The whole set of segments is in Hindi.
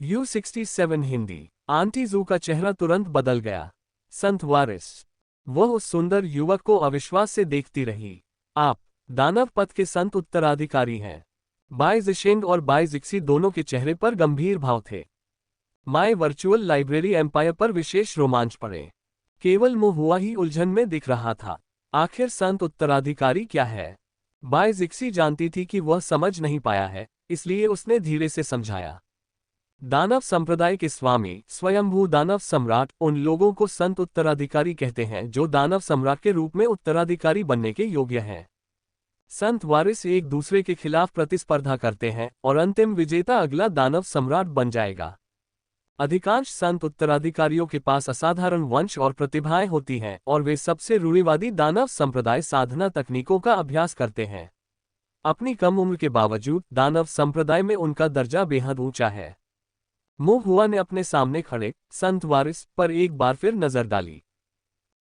U67 हिंदी। आंटी जू का चेहरा तुरंत बदल गया। संत वारिस। वह उस सुंदर युवक को अविश्वास से देखती रही। आप दानव पथ के संत उत्तराधिकारी हैं। बाई जिशेंग और बाई जिक्सी दोनों के चेहरे पर गंभीर भाव थे। माय वर्चुअल लाइब्रेरी एम्पायर पर विशेष रोमांच पड़े। केवल मुंह हुआ ही उलझन में दिख रहा था। आखिर संत उत्तराधिकारी क्या है? बाई जिक्सी जानती थी कि वह समझ नहीं पाया है, इसलिए उसने धीरे से समझाया। दानव संप्रदाय के स्वामी स्वयंभू दानव सम्राट उन लोगों को संत उत्तराधिकारी कहते हैं जो दानव सम्राट के रूप में उत्तराधिकारी बनने के योग्य हैं। संत वारिस एक दूसरे के खिलाफ प्रतिस्पर्धा करते हैं और अंतिम विजेता अगला दानव सम्राट बन जाएगा। अधिकांश संत उत्तराधिकारियों के पास असाधारण वंश और प्रतिभाएं होती हैं और वे सबसे रूढ़िवादी दानव संप्रदाय साधना तकनीकों का अभ्यास करते हैं। अपनी कम उम्र के बावजूद दानव संप्रदाय में उनका दर्जा बेहद ऊंचा है। मुंह हुआ ने अपने सामने खड़े संत वारिस पर एक बार फिर नजर डाली।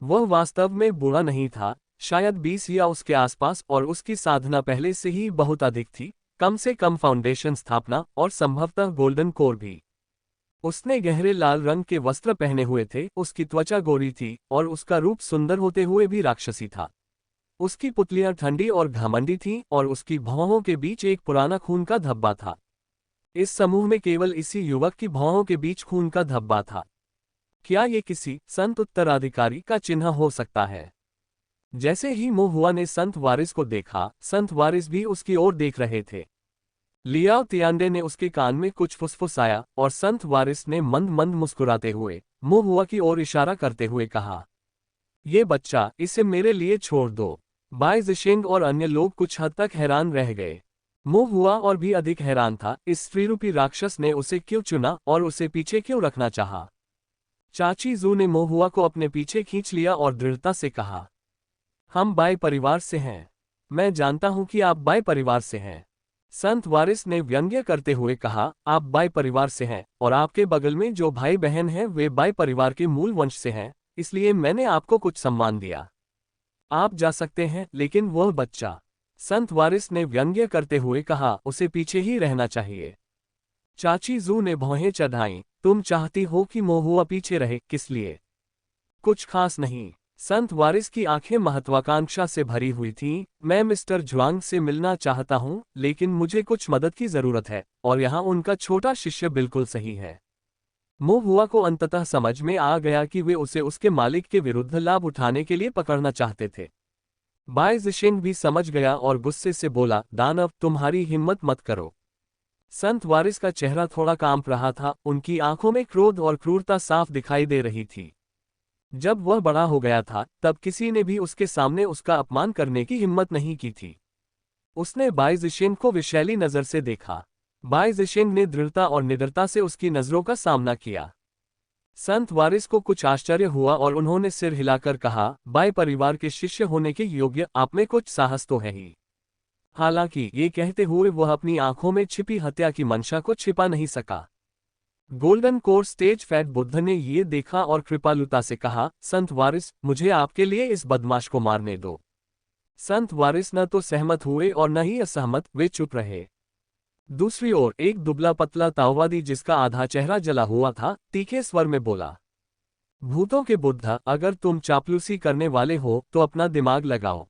वह वास्तव में बुरा नहीं था, शायद 20 या उसके आसपास, और उसकी साधना पहले से ही बहुत अधिक थी, कम से कम फाउंडेशन स्थापना और संभवतः गोल्डन कोर भी। उसने गहरे लाल रंग के वस्त्र पहने हुए थे, उसकी त्वचा गोरी थी और उसका रूप सुंदर होते हुए भी राक्षसी था। उसकी पुतलियां ठंडी और घमंडी थीं और उसकी भौहों के बीच एक पुराना खून का धब्बा था। इस समूह में केवल इसी युवक की भौहों के बीच खून का धब्बा था। क्या ये किसी संत उत्तराधिकारी का चिन्ह हो सकता है? जैसे ही मुंह हुआ ने संत वारिस को देखा, संत वारिस भी उसकी ओर देख रहे थे। लियाओ तियांडे ने उसके कान में कुछ फुसफुसाया और संत वारिस ने मंद मंद मुस्कुराते हुए मुंह हुआ की ओर इशारा करते हुए कहा, ये बच्चा, इसे मेरे लिए छोड़ दो। बाई जिशेंग और अन्य लोग कुछ हद तक हैरान रह गए। मुंह हुआ और भी अधिक हैरान था, इस स्त्रीरूपी राक्षस ने उसे क्यों चुना और उसे पीछे क्यों रखना चाहा। चाची जू ने मुंह हुआ को अपने पीछे खींच लिया और दृढ़ता से कहा, हम बाई परिवार से हैं। मैं जानता हूं कि आप बाई परिवार से हैं। संत वारिस ने व्यंग्य करते हुए कहा, आप बाई परिवार से हैं और आपके बगल में जो भाई बहन हैं वे बाई परिवार के मूल वंश से हैं, इसलिए मैंने आपको कुछ सम्मान दिया। आप जा सकते हैं, लेकिन वह बच्चा, संत वारिस ने व्यंग्य करते हुए कहा, उसे पीछे ही रहना चाहिए। चाची जू ने भौहें चढ़ाईं, तुम चाहती हो कि मोहुआ पीछे रहे, किस लिए? कुछ खास नहीं। संत वारिस की आंखें महत्वाकांक्षा से भरी हुई थीं। मैं मिस्टर जुआंग से मिलना चाहता हूं, लेकिन मुझे कुछ मदद की जरूरत है, और यहाँ उनका छोटा शिष्य बिल्कुल सही है। मुंह हुआ को अंततः समझ में आ गया कि वे उसे उसके मालिक के विरुद्ध लाभ उठाने के लिए पकड़ना चाहते थे। बाई जिशेंग भी समझ गया और गुस्से से बोला, दानव, तुम्हारी हिम्मत मत करो। संत वारिस का चेहरा थोड़ा कांप रहा था, उनकी आंखों में क्रोध और क्रूरता साफ दिखाई दे रही थी। जब वह बड़ा हो गया था, तब किसी ने भी उसके सामने उसका अपमान करने की हिम्मत नहीं की थी। उसने बाई जिशेंग को विषैली नजर से देखा। बाई जिशेंग ने दृढ़ता और निडरता से उसकी नजरों का सामना किया। संत वारिस को कुछ आश्चर्य हुआ और उन्होंने सिर हिलाकर कहा, बाई परिवार के शिष्य होने के योग्य आप में कुछ साहस तो है ही। हालांकि ये कहते हुए वह अपनी आंखों में छिपी हत्या की मंशा को छिपा नहीं सका। Golden core stage fat Buddha ने ये देखा और कृपालुता से कहा, संत वारिस, मुझे आपके लिए इस बदमाश को मारने दो। संत वारिस न तो सहमत हुए और न ही असहमत, वे चुप रहे। दूसरी ओर एक दुबला पतला ताओवादी जिसका आधा चेहरा जला हुआ था, तीखे स्वर में बोला, भूतों के बुद्ध, अगर तुम चापलूसी करने वाले हो तो अपना दिमाग लगाओ।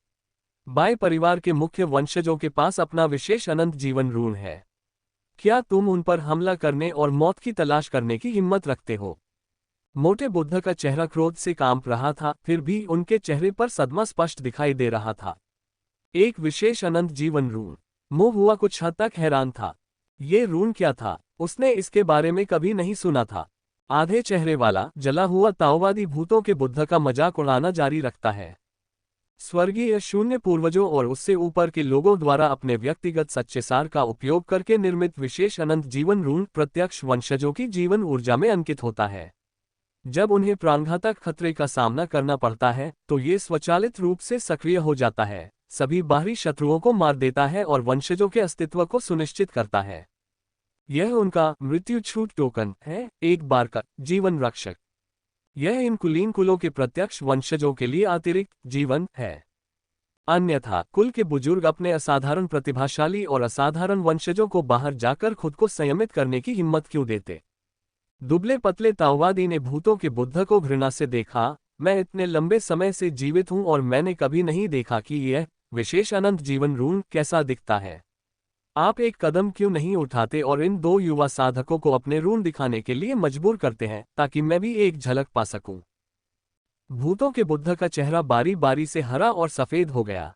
बाई परिवार के मुख्य वंशजों के पास अपना विशेष अनंत जीवन ऋण है। क्या तुम उन पर हमला करने और मौत की तलाश करने की हिम्मत रखते हो? मोटे बुद्ध का चेहरा क्रोध से कांप रहा था, फिर भी उनके चेहरे पर सदमा स्पष्ट दिखाई दे रहा था। एक विशेष अनंत जीवन ऋण। मुंह हुआ कुछ हद तक हैरान था। ये ऋण क्या था? उसने इसके बारे में कभी नहीं सुना था। आधे चेहरे वाला जला हुआ ताओवादी भूतों के बुद्ध का मजाक उड़ाना जारी रखता है। स्वर्गीय शून्य पूर्वजों और उससे ऊपर के लोगों द्वारा अपने व्यक्तिगत सच्चे सार का उपयोग करके निर्मित विशेष अनंत जीवन ऋण प्रत्यक्ष वंशजों की जीवन ऊर्जा में अंकित होता है। जब उन्हें प्राणघातक खतरे का सामना करना पड़ता है तो ये स्वचालित रूप से सक्रिय हो जाता है, सभी बाहरी शत्रुओं को मार देता है और वंशजों के अस्तित्व को सुनिश्चित करता है। यह उनका मृत्यु छूट टोकन है, एक बार का जीवन रक्षक। यह इन कुलीन कुलों के प्रत्यक्ष वंशजों के लिए अतिरिक्त जीवन है। अन्यथा कुल के बुजुर्ग अपने असाधारण प्रतिभाशाली और असाधारण वंशजों को बाहर जाकर खुद को संयमित करने की हिम्मत क्यों देते? दुबले पतले ताओवादी ने भूतों के बुद्ध को घृणा से देखा। मैं इतने लंबे समय से जीवित हूं और मैंने कभी नहीं देखा कि यह विशेष अनंत जीवन रून कैसा दिखता है। आप एक कदम क्यों नहीं उठाते और इन दो युवा साधकों को अपने रून दिखाने के लिए मजबूर करते हैं ताकि मैं भी एक झलक पा सकूं। भूतों के बुद्ध का चेहरा बारी बारी से हरा और सफेद हो गया।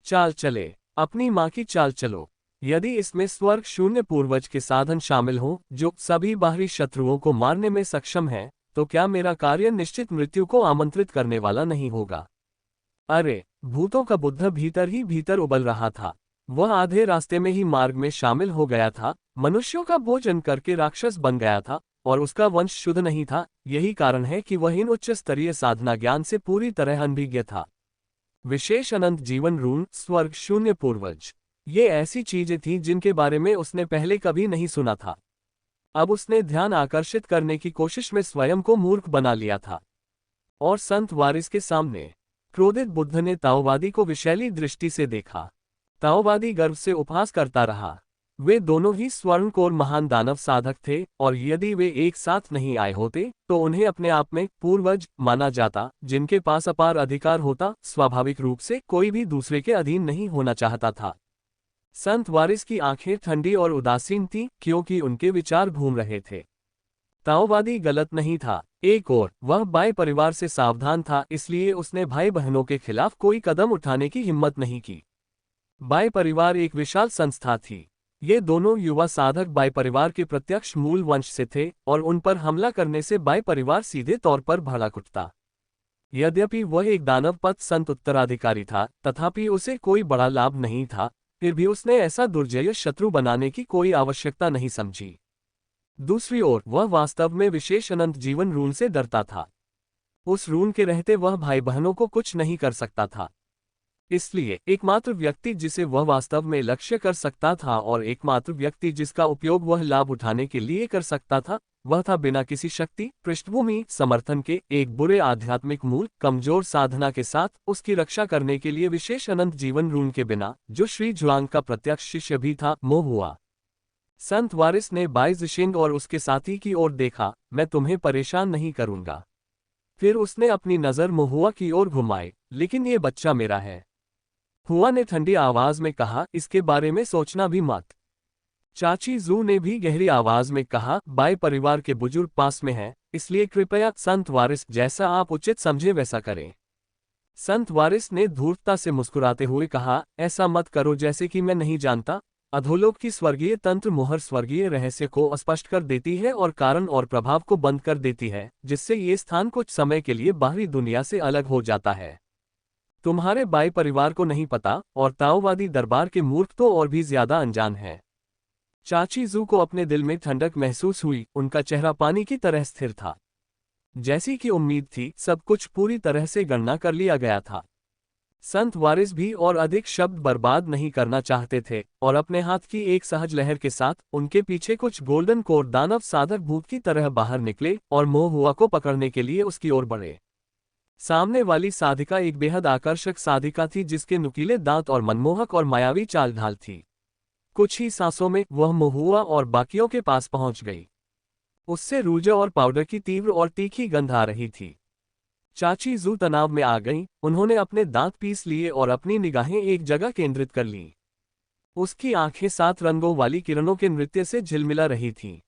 चाल चले, अपनी मां की चाल चलो। यदि इसमें स्वर्ग शून्य पूर्वज के साधन शामिल हों जो सभी बाहरी शत्रुओं को मारने में सक्षम है, तो क्या मेरा कार्य निश्चित मृत्यु को आमंत्रित करने वाला नहीं होगा? अरे, भूतों का बुद्ध भीतर ही भीतर उबल रहा था। वह आधे रास्ते में ही मार्ग में शामिल हो गया था, मनुष्यों का भोजन करके राक्षस बन गया था और उसका वंश शुद्ध नहीं था। यही कारण है कि वह इन उच्च स्तरीय साधना ज्ञान से पूरी तरह अनभिज्ञ था। विशेष अनंत जीवन रून, स्वर्ग शून्य पूर्वज, ये ऐसी चीजें थीं जिनके बारे में उसने पहले कभी नहीं सुना था। अब उसने ध्यान आकर्षित करने की कोशिश में स्वयं को मूर्ख बना लिया था। और संत वारिस के सामने क्रोधित बुद्ध ने ताओवादी को विषैली दृष्टि से देखा। ताओवादी गर्व से उपहास करता रहा। वे दोनों ही स्वर्णकोर महान दानव साधक थे और यदि वे एक साथ नहीं आए होते तो उन्हें अपने आप में पूर्वज माना जाता जिनके पास अपार अधिकार होता। स्वाभाविक रूप से कोई भी दूसरे के अधीन नहीं होना चाहता था। संत वारिस की आंखें ठंडी और उदासीन थीं क्योंकि उनके विचार घूम रहे थे। ताओवादी गलत नहीं था। एक और वह बाय परिवार से सावधान था, इसलिए उसने भाई बहनों के खिलाफ कोई कदम उठाने की हिम्मत नहीं की। बाय परिवार एक विशाल संस्था थी। ये दोनों युवा साधक बाय परिवार के प्रत्यक्ष मूल वंश से थे और उन पर हमला करने से बाय परिवार सीधे तौर पर भड़क उठता। यद्यपि वह एक दानवपद संत उत्तराधिकारी था, तथापि उसे कोई बड़ा लाभ नहीं था। फिर भी उसने ऐसा दुर्जय शत्रु बनाने की कोई आवश्यकता नहीं समझी। दूसरी ओर वह वास्तव में विशेष अनंत जीवन रून से डरता था। उस रून के रहते वह भाई बहनों को कुछ नहीं कर सकता था। इसलिए एकमात्र व्यक्ति जिसे वह वास्तव में लक्ष्य कर सकता था और एकमात्र व्यक्ति जिसका उपयोग वह लाभ उठाने के लिए कर सकता था, वह था बिना किसी शक्ति, पृष्ठभूमि, समर्थन के एक बुरे आध्यात्मिक मूल, कमजोर साधना के साथ उसकी रक्षा करने के लिए विशेष अनंत जीवन रून के बिना, जो श्री जुआंग का प्रत्यक्ष शिष्य भी था, मोह हुआ। संत वारिस ने बाई जिशिंग और उसके साथी की ओर देखा। मैं तुम्हें परेशान नहीं करूंगा। फिर उसने अपनी नजर महुआ की ओर घुमाई। लेकिन ये बच्चा मेरा है, हुआ ने ठंडी आवाज में कहा, इसके बारे में सोचना भी मत। चाची जू ने भी गहरी आवाज में कहा, बाय परिवार के बुजुर्ग पास में हैं, इसलिए कृपया संत वारिस जैसा आप उचित समझे वैसा करें। संत वारिस ने धूर्तता से मुस्कुराते हुए कहा, ऐसा मत करो जैसे कि मैं नहीं जानता। अधोलोक की स्वर्गीय तंत्र मोहर स्वर्गीय रहस्य को स्पष्ट कर देती है और कारण और प्रभाव को बंद कर देती है, जिससे ये स्थान कुछ समय के लिए बाहरी दुनिया से अलग हो जाता है। तुम्हारे बाई परिवार को नहीं पता और ताओवादी दरबार के मूर्ख तो और भी ज्यादा अनजान हैं। चाची जू को अपने दिल में ठंडक महसूस हुई। उनका चेहरा पानी की तरह स्थिर था। जैसी कि उम्मीद थी, सब कुछ पूरी तरह से गणना कर लिया गया था। संत वारिस भी और अधिक शब्द बर्बाद नहीं करना चाहते थे और अपने हाथ की एक सहज लहर के साथ उनके पीछे कुछ गोल्डन कोर दानव साधक भूत की तरह बाहर निकले और मोहुआ को पकड़ने के लिए उसकी ओर बढ़े। सामने वाली साधिका एक बेहद आकर्षक साधिका थी जिसके नुकीले दांत और मनमोहक और मायावी चाल ढाल थी। कुछ ही सांसों में वह महुआ और बाकियों के पास पहुंच गई। उससे रूजा और पाउडर की तीव्र और तीखी गंध आ रही थी। चाची जू तनाव में आ गईं। उन्होंने अपने दांत पीस लिए और अपनी निगाहें एक जगह केंद्रित कर लीं। उसकी आंखें 7 रंगों वाली किरणों के नृत्य से झिलमिला रही थीं।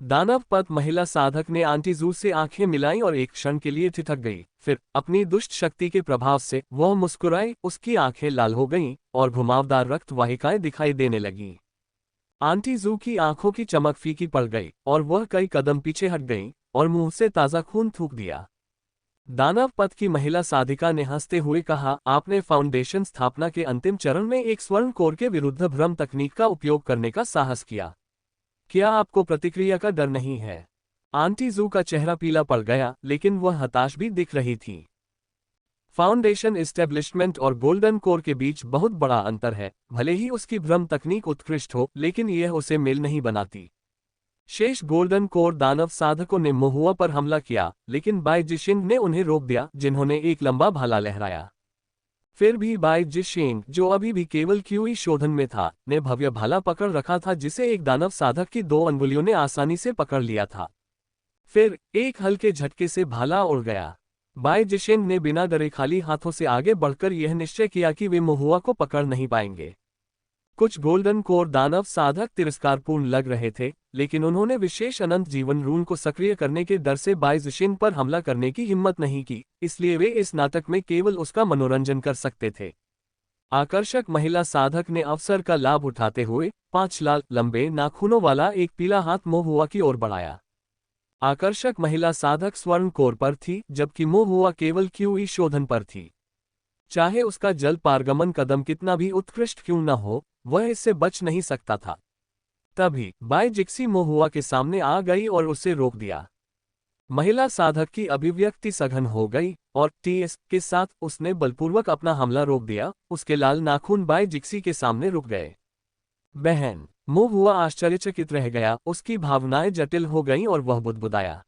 दानव पद महिला साधक ने आंटी जू से आंखें मिलाईं और एक क्षण के लिए ठिठक गई। फिर अपनी दुष्ट शक्ति के प्रभाव से वह मुस्कुराई। उसकी आंखें लाल हो गईं और घुमावदार रक्त वाहिकाएं दिखाई देने लगीं। आंटी जू की आंखों की चमक फीकी पड़ गई और वह कई कदम पीछे हट गईं और मुंह से ताज़ा खून थूक दिया। दानव पद की महिला साधिका ने हंसते हुए कहा, आपने फाउंडेशन स्थापना के अंतिम चरण में एक स्वर्ण कोर के विरुद्ध भ्रम तकनीक का उपयोग करने का साहस किया। क्या आपको प्रतिक्रिया का डर नहीं है? आंटी जू का चेहरा पीला पड़ गया, लेकिन वह हताश भी दिख रही थी। फाउंडेशन एस्टेब्लिशमेंट और गोल्डन कोर के बीच बहुत बड़ा अंतर है। भले ही उसकी भ्रम तकनीक उत्कृष्ट हो, लेकिन यह उसे मेल नहीं बनाती। शेष गोल्डन कोर दानव साधकों ने महुआ पर हमला किया, लेकिन बाई जिशिंग ने उन्हें रोक दिया, जिन्होंने एक लंबा भाला लहराया। फिर भी बाई जिशेंग, जो अभी भी केवल क्यूई शोधन में था, ने भव्य भाला पकड़ रखा था जिसे एक दानव साधक की 2 अंगुलियों ने आसानी से पकड़ लिया था। फिर एक हल्के झटके से भाला उड़ गया। बाई जिशेंग ने बिना डरे खाली हाथों से आगे बढ़कर यह निश्चय किया कि वे मोहुआ को पकड़ नहीं पाएंगे। कुछ गोल्डन कोर दानव साधक तिरस्कारपूर्ण लग रहे थे, लेकिन उन्होंने विशेष अनंत जीवन रून को सक्रिय करने के डर से बाई जिशेंग पर हमला करने की हिम्मत नहीं की, इसलिए वे इस नाटक में केवल उसका मनोरंजन कर सकते थे। आकर्षक महिला साधक ने अवसर का लाभ उठाते हुए 5 लाल लंबे नाखूनों वाला एक पीला हाथ मोहुआ की ओर बढ़ाया। आकर्षक महिला साधक स्वर्ण कोर पर थी, जबकि मोहुआ केवल क्यूई शोधन पर थी। चाहे उसका जल पारगमन कदम कितना भी उत्कृष्ट क्यों न हो, वह इससे बच नहीं सकता था। तभी बाई जिक्सी मोहुआ के सामने आ गई और उसे रोक दिया। महिला साधक की अभिव्यक्ति सघन हो गई और टीएस के साथ उसने बलपूर्वक अपना हमला रोक दिया। उसके लाल नाखून बाई जिक्सी के सामने रुक गए। बहन, मोहुआ आश्चर्यचकित रह गया, उसकी भावनाएं जटिल हो गईं और वह बुदबुदाया।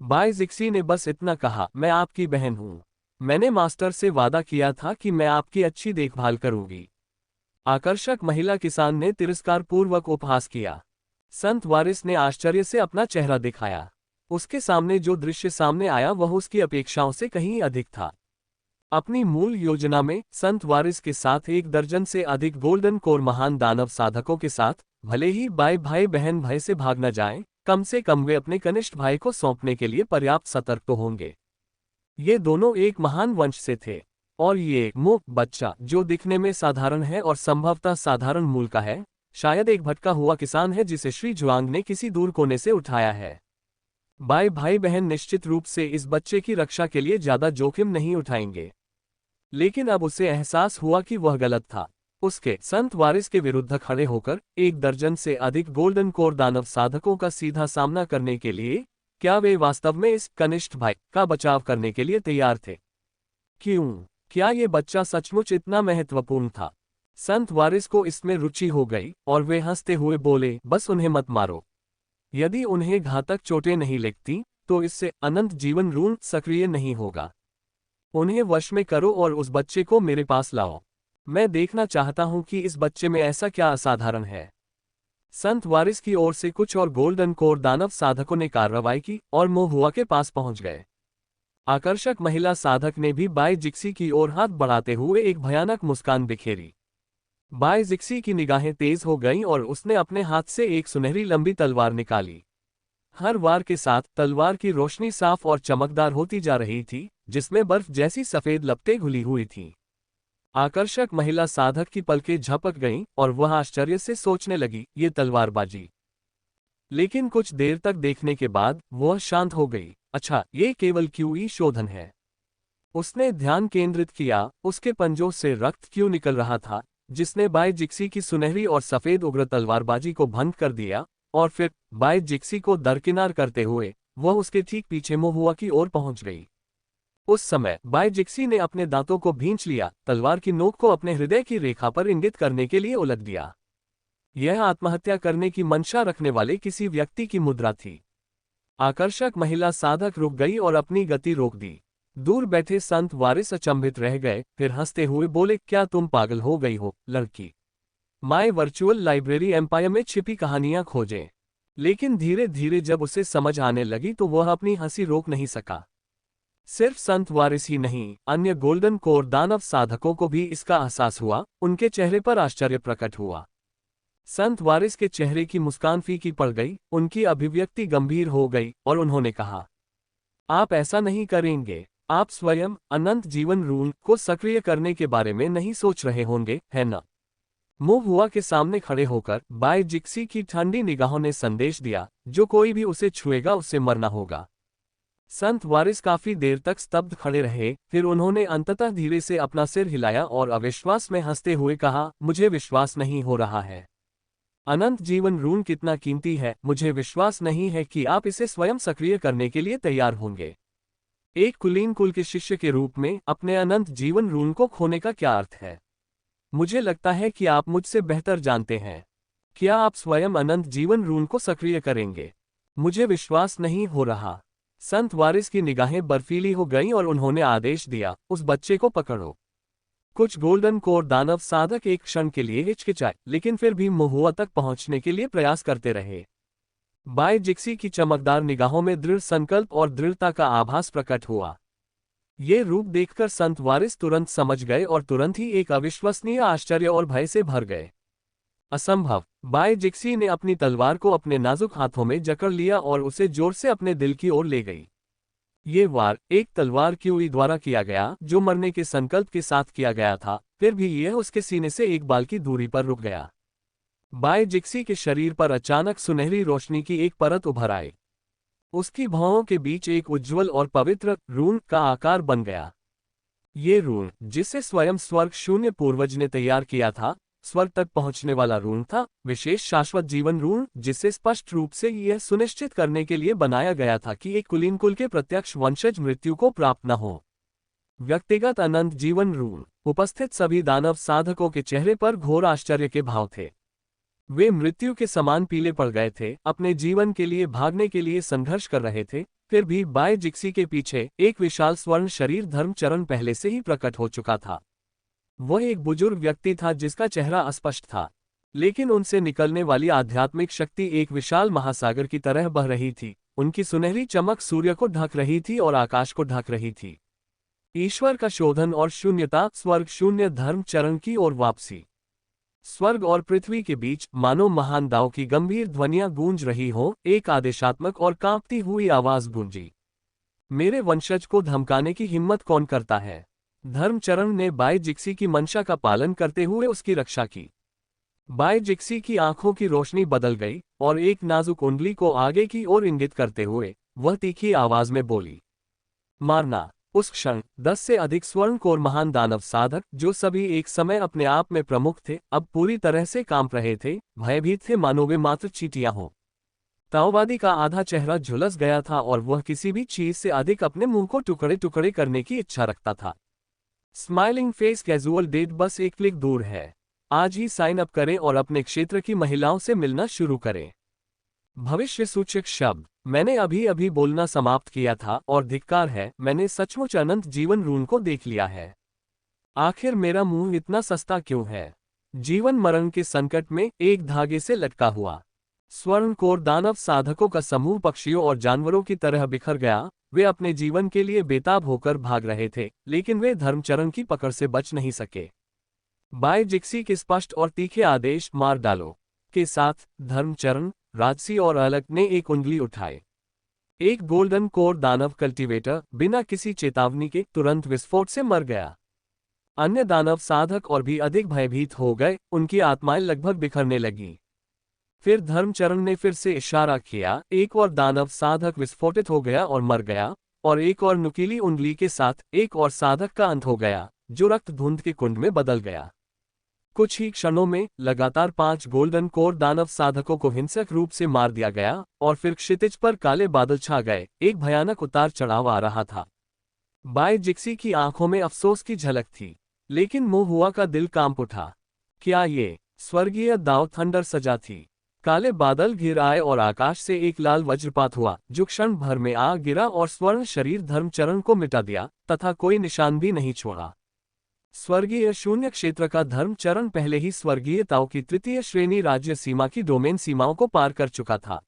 बाई जिक्सी ने बस इतना कहा, मैं आपकी बहन हूं। मैंने मास्टर से वादा किया था कि मैं आपकी अच्छी देखभाल करूंगी। आकर्षक महिला किसान ने तिरस्कारपूर्वक उपहास किया। संत वारिस ने आश्चर्य से अपना चेहरा दिखाया। उसके सामने जो दृश्य सामने आया वह उसकी अपेक्षाओं से कहीं अधिक था। अपनी मूल योजना में संत वारिस के साथ 1 दर्जन से अधिक गोल्डन कोर महान दानव साधकों के साथ, भले ही बाई भाई बहन भय से भाग न जाएं, कम से कम वे अपने कनिष्ठ भाई को सौंपने के लिए पर्याप्त सतर्क तो होंगे। ये दोनों एक महान वंश से थे, और ये मूक बच्चा, जो दिखने में साधारण है और संभवतः साधारण मूल का है, शायद एक भटका हुआ किसान है जिसे श्री जुआंग ने किसी दूर कोने से उठाया है। बाई भाई बहन निश्चित रूप से इस बच्चे की रक्षा के लिए ज्यादा जोखिम नहीं उठाएंगे। लेकिन अब उसे एहसास हुआ कि वह गलत था। उसके संत वारिस के विरुद्ध खड़े होकर 1 दर्जन से अधिक गोल्डन कोर दानव साधकों का सीधा सामना करने के लिए क्या वे वास्तव में इस कनिष्ठ भाई का बचाव करने के लिए तैयार थे? क्यों? क्या ये बच्चा सचमुच इतना महत्वपूर्ण था? संत वारिस को इसमें रुचि हो गई और वे हंसते हुए बोले, बस उन्हें मत मारो। यदि उन्हें घातक चोटें नहीं लगती, तो इससे अनंत जीवन रून सक्रिय नहीं होगा। उन्हें वश में करो और उस बच्चे को मेरे पास लाओ। मैं देखना चाहता हूं कि इस बच्चे में ऐसा क्या असाधारण है। संत वारिस की ओर से कुछ और गोल्डन कोर दानव साधकों ने कार्रवाई की और मोहुआ के पास पहुंच गए। आकर्षक महिला साधक ने भी बाई जिक्सी की ओर हाथ बढ़ाते हुए एक भयानक मुस्कान बिखेरी। बाई जिक्सी की निगाहें तेज हो गईं और उसने अपने हाथ से एक सुनहरी लंबी तलवार निकाली। हर वार के साथ तलवार की रोशनी साफ और चमकदार होती जा रही थी, जिसमें बर्फ जैसी सफेद लपटें घुली हुई थीं। आकर्षक महिला साधक की पलकें झपक गईं और वह आश्चर्य से सोचने लगी, ये तलवारबाजी। लेकिन कुछ देर तक देखने के बाद वह शांत हो गई। अच्छा, ये केवल क्यूई शोधन है। उसने ध्यान केंद्रित किया, उसके पंजों से रक्त क्यों निकल रहा था, जिसने बाई जिक्सी की सुनहरी और सफेद उग्र तलवारबाजी को भंग कर दिया, और फिर बाई जिक्सी को दरकिनार करते हुए वह उसके ठीक पीछे मोहुआ की ओर पहुंच गई। उस समय बाई जिक्सी ने अपने दांतों को भींच लिया, तलवार की नोक को अपने हृदय की रेखा पर इंगित करने के लिए उलट दिया। यह आत्महत्या करने की मंशा रखने वाले किसी व्यक्ति की मुद्रा थी। आकर्षक महिला साधक रुक गई और अपनी गति रोक दी। दूर बैठे संत वारिस अचंभित रह गए, फिर हंसते हुए बोले, क्या तुम पागल हो गई हो, लड़की? माय वर्चुअल लाइब्रेरी एम्पायर में छिपी कहानियां खोजें। लेकिन धीरे धीरे जब उसे समझ आने लगी तो वह अपनी हंसी रोक नहीं सका। सिर्फ संत वारिस ही नहीं, अन्य गोल्डन कोर दानव साधकों को भी इसका एहसास हुआ। उनके चेहरे पर आश्चर्य प्रकट हुआ। संत वारिस के चेहरे की मुस्कान फीकी पड़ गई, उनकी अभिव्यक्ति गंभीर हो गई और उन्होंने कहा, आप ऐसा नहीं करेंगे। आप स्वयं अनंत जीवन रून को सक्रिय करने के बारे में नहीं सोच रहे होंगे, है न? मोहुआ के सामने खड़े होकर बाई जिक्सी की ठंडी निगाहों ने संदेश दिया, जो कोई भी उसे छुएगा उससे मरना होगा। संत वारिस काफी देर तक स्तब्ध खड़े रहे, फिर उन्होंने अंततः धीरे से अपना सिर हिलाया और अविश्वास में हंसते हुए कहा, मुझे विश्वास नहीं हो रहा है। अनंत जीवन रून कितना कीमती है, मुझे विश्वास नहीं है कि आप इसे स्वयं सक्रिय करने के लिए तैयार होंगे। एक कुलीन कुल के शिष्य के रूप में अपने अनंत जीवन रून को खोने का क्या अर्थ है? मुझे लगता है कि आप मुझसे बेहतर जानते हैं। क्या आप स्वयं अनंत जीवन रून को सक्रिय करेंगे? मुझे विश्वास नहीं हो रहा। संत वारिस की निगाहें बर्फीली हो गईं और उन्होंने आदेश दिया, उस बच्चे को पकड़ो। कुछ गोल्डन कोर दानव साधक एक क्षण के लिए हिचकिचाए, लेकिन फिर भी महुआ तक पहुंचने के लिए प्रयास करते रहे। बाय जिक्सी की चमकदार निगाहों में दृढ़ संकल्प और दृढ़ता का आभास प्रकट हुआ। ये रूप देखकर संत वारिस तुरंत समझ गए और तुरंत ही एक अविश्वसनीय आश्चर्य और भय से भर गए। असंभव! बाय जिक्सी ने अपनी तलवार को अपने नाजुक हाथों में जकड़ लिया और उसे जोर से अपने दिल की ओर ले गई। ये वार एक तलवार क्यूई द्वारा किया गया, जो मरने के संकल्प के साथ किया गया था, फिर भी यह उसके सीने से एक बाल की दूरी पर रुक गया। बाय जिक्सी के शरीर पर अचानक सुनहरी रोशनी की एक परत उभर आई। उसकी भौहों के बीच एक उज्ज्वल और पवित्र रून का आकार बन गया। ये रून, जिसे स्वयं स्वर्ग शून्य पूर्वज ने तैयार किया था, स्वर्ग तक पहुंचने वाला रून था, विशेष शाश्वत जीवन रून, जिसे स्पष्ट रूप से यह सुनिश्चित करने के लिए बनाया गया था कि एक कुलीन कुल के प्रत्यक्ष वंशज मृत्यु को प्राप्त न हो। व्यक्तिगत अनंत जीवन रून। उपस्थित सभी दानव साधकों के चेहरे पर घोर आश्चर्य के भाव थे। वे मृत्यु के समान पीले पड़ गए थे, अपने जीवन के लिए भागने के लिए संघर्ष कर रहे थे, फिर भी बाय जिक्सी के पीछे एक विशाल स्वर्ण शरीर धर्मचरण पहले से ही प्रकट हो चुका था। वह एक बुजुर्ग व्यक्ति था जिसका चेहरा अस्पष्ट था, लेकिन उनसे निकलने वाली आध्यात्मिक शक्ति एक विशाल महासागर की तरह बह रही थी। उनकी सुनहरी चमक सूर्य को ढक रही थी और आकाश को ढक रही थी। ईश्वर का शोधन और शून्यता, स्वर्ग शून्य धर्मचरण की ओर वापसी। स्वर्ग और पृथ्वी के बीच मानो महान दाव की गंभीर ध्वनियां गूंज रही हो, एक आदेशात्मक और कांपती हुई आवाज गूंजी। मेरे वंशज को धमकाने की हिम्मत कौन करता है? धर्मचरण ने बाय जिक्सी की मंशा का पालन करते हुए उसकी रक्षा की। बाय जिक्सी की आंखों की रोशनी बदल गई और एक नाजुक उंगली को आगे की ओर इंगित करते हुए वह तीखी आवाज में बोली, मारना। उस क्षण 10 से अधिक स्वर्ण कोर महान दानव साधक, जो सभी एक समय अपने आप में प्रमुख थे, अब पूरी तरह से कांप रहे थे, भयभीत थे, मानो वे मात्र चींटियां हों। ताओवादी का आधा चेहरा झुलस गया था और वह किसी भी चीज से अधिक अपने मुंह को टुकड़े टुकड़े करने की इच्छा रखता था। स्माइलिंग फेस कैजुअल डेट बस एक क्लिक दूर है। आज ही साइन अप करें और अपने क्षेत्र की महिलाओं से मिलना शुरू करें। भविष्य सूचक शब्द। मैंने अभी अभी बोलना समाप्त किया था और धिक्कार है, मैंने सचमुच अनंत जीवन रून को देख लिया है। आखिर मेरा मुंह इतना सस्ता क्यों है? जीवन मरण के संकट में एक धागे से लटका हुआ स्वर्ण कोर दानव साधकों का समूह पक्षियों और जानवरों की तरह बिखर गया। वे अपने जीवन के लिए बेताब होकर भाग रहे थे, लेकिन वे धर्मचरण की पकड़ से बच नहीं सके। बाय जिक्सी के स्पष्ट और तीखे आदेश, मार डालो, के साथ धर्मचरण, राजसी और अलग ने एक उंगली उठाए। एक गोल्डन कोर दानव कल्टीवेटर बिना किसी चेतावनी के तुरंत विस्फोट से मर गया। अन्य दानव साधक और भी अधिक भयभीत हो गए, उनकी आत्माएं लगभग बिखरने लगीं। फिर धर्मचरण ने फिर से इशारा किया, एक और दानव साधक विस्फोटित हो गया और मर गया, और एक और नुकीली उंगली के साथ एक और साधक का अंत हो गया, जो रक्त धुंध के कुंड में बदल गया। कुछ ही क्षणों में लगातार 5 गोल्डन कोर दानव साधकों को हिंसक रूप से मार दिया गया, और फिर क्षितिज पर काले बादल छा गए। एक भयानक उतार चढ़ाव आ रहा था। बाय जिक्सी की आंखों में अफसोस की झलक थी, लेकिन महुआ का दिल कांप उठा। क्या ये स्वर्गीय दाव थंडर सजा थी? काले बादल घिर आए और आकाश से एक लाल वज्रपात हुआ, जो क्षण भर में आ गिरा और स्वर्ण शरीर धर्मचरण को मिटा दिया, तथा कोई निशान भी नहीं छोड़ा। स्वर्गीय शून्य क्षेत्र का धर्मचरण पहले ही स्वर्गीय ताओ की तृतीय श्रेणी राज्य सीमा की डोमेन सीमाओं को पार कर चुका था।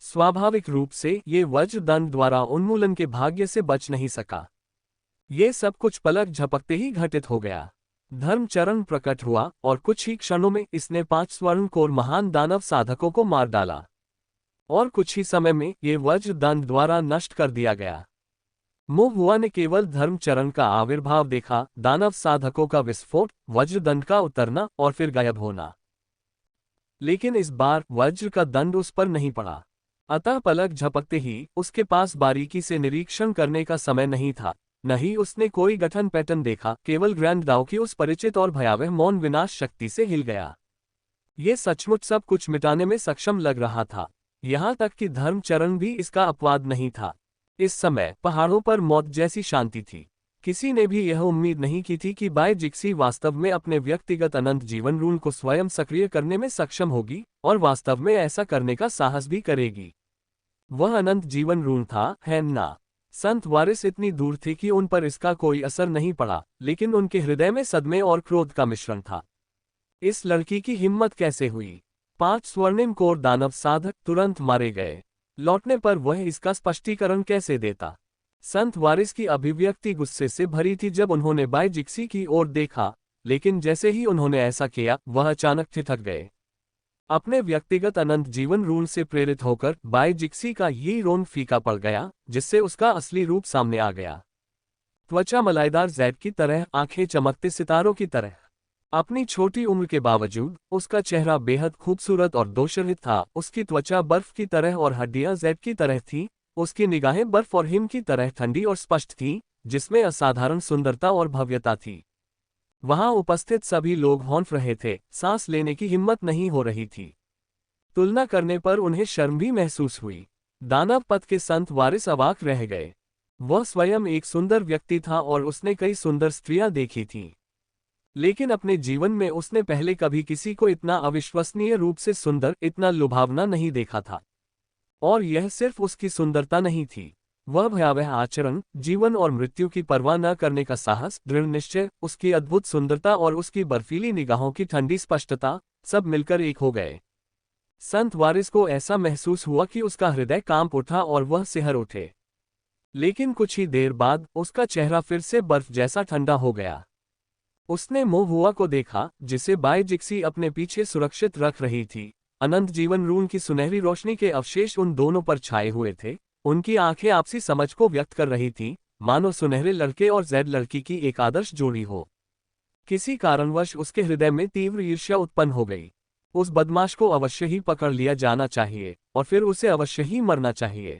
स्वाभाविक रूप से ये वज्र दंड द्वारा उन्मूलन के भाग्य से बच नहीं सका। ये सब कुछ पलक झपकते ही घटित हो गया। धर्मचरण प्रकट हुआ और कुछ ही क्षणों में इसने 5 स्वर्ण कोर महान दानव साधकों को मार डाला, और कुछ ही समय में ये वज्र दंड द्वारा नष्ट कर दिया गया। महुआ ने केवल धर्मचरण का आविर्भाव देखा, दानव साधकों का विस्फोट, वज्रदंड का उतरना और फिर गायब होना। लेकिन इस बार वज्र का दंड उस पर नहीं पड़ा। अतः पलक झपकते ही उसके पास बारीकी से निरीक्षण करने का समय नहीं था। नहीं उसने कोई गठन पैटर्न देखा, केवल ग्रैंड दाव की उस परिचित और भयावह मौन विनाश शक्ति से हिल गया। ये सचमुच सब कुछ मिटाने में सक्षम लग रहा था, यहाँ तक कि धर्मचरण भी इसका अपवाद नहीं था। इस समय पहाड़ों पर मौत जैसी शांति थी। किसी ने भी यह उम्मीद नहीं की थी कि बाय जिक्सी वास्तव में अपने व्यक्तिगत अनंत जीवन रून को स्वयं सक्रिय करने में सक्षम होगी, और वास्तव में ऐसा करने का साहस भी करेगी। वह अनंत जीवन रून था, है ना? संत वारिस इतनी दूर थे कि उन पर इसका कोई असर नहीं पड़ा, लेकिन उनके हृदय में सदमे और क्रोध का मिश्रण था। इस लड़की की हिम्मत कैसे हुई? 5 स्वर्णिम कोर दानव साधक तुरंत मारे गए। लौटने पर वह इसका स्पष्टीकरण कैसे देता? संत वारिस की अभिव्यक्ति गुस्से से भरी थी जब उन्होंने बाइजिक्सी की ओर देखा, लेकिन जैसे ही उन्होंने ऐसा किया, वह अचानक ठिठक गए। अपने व्यक्तिगत अनंत जीवन रून से प्रेरित होकर बाइजिक्सी का ये रोन फीका पड़ गया, जिससे उसका असली रूप सामने आ गया। त्वचा मलाईदार जैद की तरह, आंखें चमकते सितारों की तरह। अपनी छोटी उम्र के बावजूद उसका चेहरा बेहद खूबसूरत और दोषरहित था। उसकी त्वचा बर्फ की तरह और हड्डियां जैद की तरह थीं। उसकी निगाहें बर्फ और हिम की तरह ठंडी और स्पष्ट थीं, जिसमें असाधारण सुंदरता और भव्यता थी। वहां उपस्थित सभी लोग हौंफ रहे थे, सांस लेने की हिम्मत नहीं हो रही थी। तुलना करने पर उन्हें शर्म भी महसूस हुई। दानव पथ के संत वारिस अवाक रह गए। वह स्वयं एक सुंदर व्यक्ति था और उसने कई सुंदर स्त्रियां देखी थीं, लेकिन अपने जीवन में उसने पहले कभी किसी को इतना अविश्वसनीय रूप से सुंदर, इतना लुभावना नहीं देखा था। और यह सिर्फ उसकी सुंदरता नहीं थी, वह भयावह आचरण, जीवन और मृत्यु की परवाह न करने का साहस, दृढ़ निश्चय, उसकी अद्भुत सुंदरता और उसकी बर्फीली निगाहों की ठंडी स्पष्टता, सब मिलकर एक हो गए। संत वारिस को ऐसा महसूस हुआ कि उसका हृदय कांप उठा और वह सिहर उठे। लेकिन कुछ ही देर बाद उसका चेहरा फिर से बर्फ जैसा ठंडा हो गया। उसने मोहुआ को देखा, जिसे बाइजिक्सी अपने पीछे सुरक्षित रख रही थी। अनंत जीवन रून की सुनहरी रोशनी के अवशेष उन दोनों पर छाए हुए थे। उनकी आंखें आपसी समझ को व्यक्त कर रही थीं, मानो सुनहरे लड़के और जैद लड़की की एक आदर्श जोड़ी हो। किसी कारणवश उसके हृदय में तीव्र ईर्ष्या उत्पन्न हो गई। उस बदमाश को अवश्य ही पकड़ लिया जाना चाहिए, और फिर उसे अवश्य ही मरना चाहिए।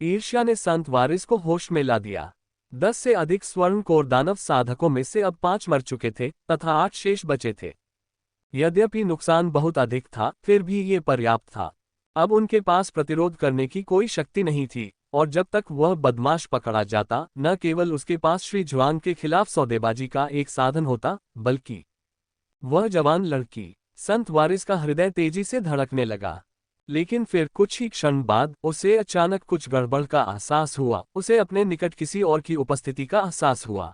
ईर्ष्या ने संत वारिस को होश में ला दिया। 10 से अधिक स्वर्ण कोर दानव साधकों में से अब 5 मर चुके थे तथा 8 शेष बचे थे। यद्यपि नुकसान बहुत अधिक था, फिर भी ये पर्याप्त था। अब उनके पास प्रतिरोध करने की कोई शक्ति नहीं थी, और जब तक वह बदमाश पकड़ा जाता, न केवल उसके पास श्री जुआंग के खिलाफ सौदेबाजी का एक साधन होता, बल्कि वह जवान लड़की। संत वारिस का हृदय तेजी से धड़कने लगा। लेकिन फिर कुछ ही क्षण बाद उसे अचानक कुछ गड़बड़ का एहसास हुआ। उसे अपने निकट किसी और की उपस्थिति का एहसास हुआ।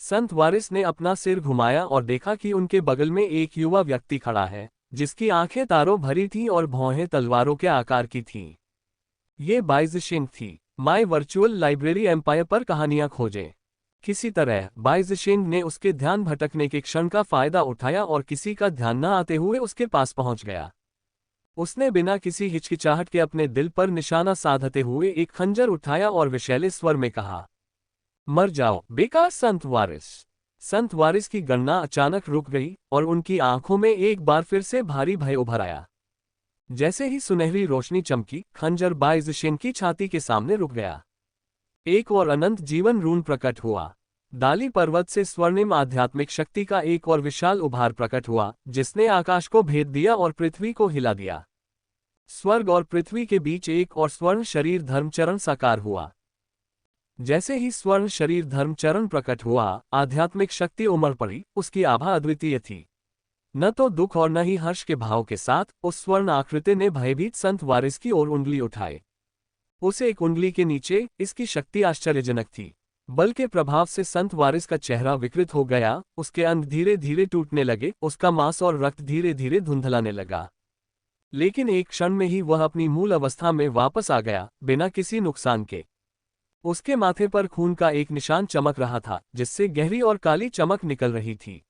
संत वारिस ने अपना सिर घुमाया और देखा कि उनके बगल में एक युवा व्यक्ति खड़ा है, जिसकी आंखें तारों भरी थीं और भौहें तलवारों के आकार की थीं। ये बाइजिशिंग थी। माय वर्चुअल लाइब्रेरी एम्पायर पर कहानियां खोजें। किसी तरह बाइजिशिंग ने उसके ध्यान भटकने के क्षण का फायदा उठाया और किसी का ध्यान न आते हुए उसके पास पहुंच गया। उसने बिना किसी हिचकिचाहट के अपने दिल पर निशाना साधते हुए एक खंजर उठाया और विशैले स्वर में कहा, मर जाओ बेकार संत वारिस। संत वारिस की गणना अचानक रुक गई और उनकी आंखों में एक बार फिर से भारी भय उभर आया। जैसे ही सुनहरी रोशनी चमकी, खंजर बाइजिशिंग की छाती के सामने रुक गया। एक और अनंत जीवन रून प्रकट हुआ। दाली पर्वत से स्वर्णिम आध्यात्मिक शक्ति का एक और विशाल उभार प्रकट हुआ, जिसने आकाश को भेद दिया और पृथ्वी को हिला दिया। स्वर्ग और पृथ्वी के बीच एक और स्वर्ण शरीर धर्मचरण साकार हुआ। जैसे ही स्वर्ण शरीर धर्मचरण प्रकट हुआ, आध्यात्मिक शक्ति उमड़ पड़ी। उसकी आभा अद्वितीय थी। न तो दुख और न ही हर्ष के भाव के साथ उस स्वर्ण आकृति ने भयभीत संत वारिस की ओर उंगली उठाई। उस एक उंगली के नीचे इसकी शक्ति आश्चर्यजनक थी। बल के प्रभाव से संत वारिस का चेहरा विकृत हो गया, उसके अंग धीरे धीरे टूटने लगे, उसका मांस और रक्त धीरे धीरे धुंधलाने लगा। लेकिन एक क्षण में ही वह अपनी मूल अवस्था में वापस आ गया, बिना किसी नुकसान के। उसके माथे पर खून का एक निशान चमक रहा था, जिससे गहरी और काली चमक निकल रही थी।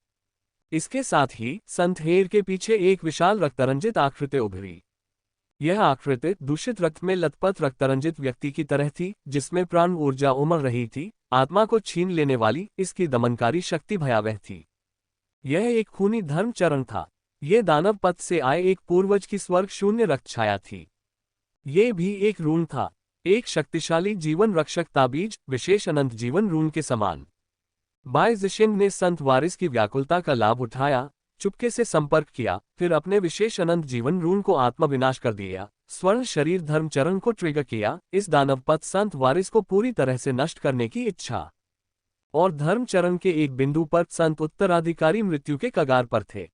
इसके साथ ही संत हेर के पीछे एक विशाल रक्तरंजित आकृति उभरी। यह आकृति दूषित रक्त में लथपथ रक्तरंजित व्यक्ति की तरह थी, जिसमें प्राण ऊर्जा उमड़ रही थी। आत्मा को छीन लेने वाली इसकी दमनकारी शक्ति भयावह थी। यह एक खूनी धर्मचरण था। ये दानव पथ से आए एक पूर्वज की स्वर्ग शून्य रक्त छाया थी। ये भी एक रून था, एक शक्तिशाली जीवन रक्षक ताबीज, विशेष अनंत जीवन रून के समान। बाइजिशिंग ने संत वारिस की व्याकुलता का लाभ उठाया, चुपके से संपर्क किया, फिर अपने विशेष अनंत जीवन रून को आत्मविनाश कर दिया। स्वर्ण शरीर धर्मचरण को ट्रिगर किया। इस दानव पथ संत वारिस को पूरी तरह से नष्ट करने की इच्छा। और धर्मचरण के एक बिंदु पर संत उत्तराधिकारी मृत्यु के कगार पर थे।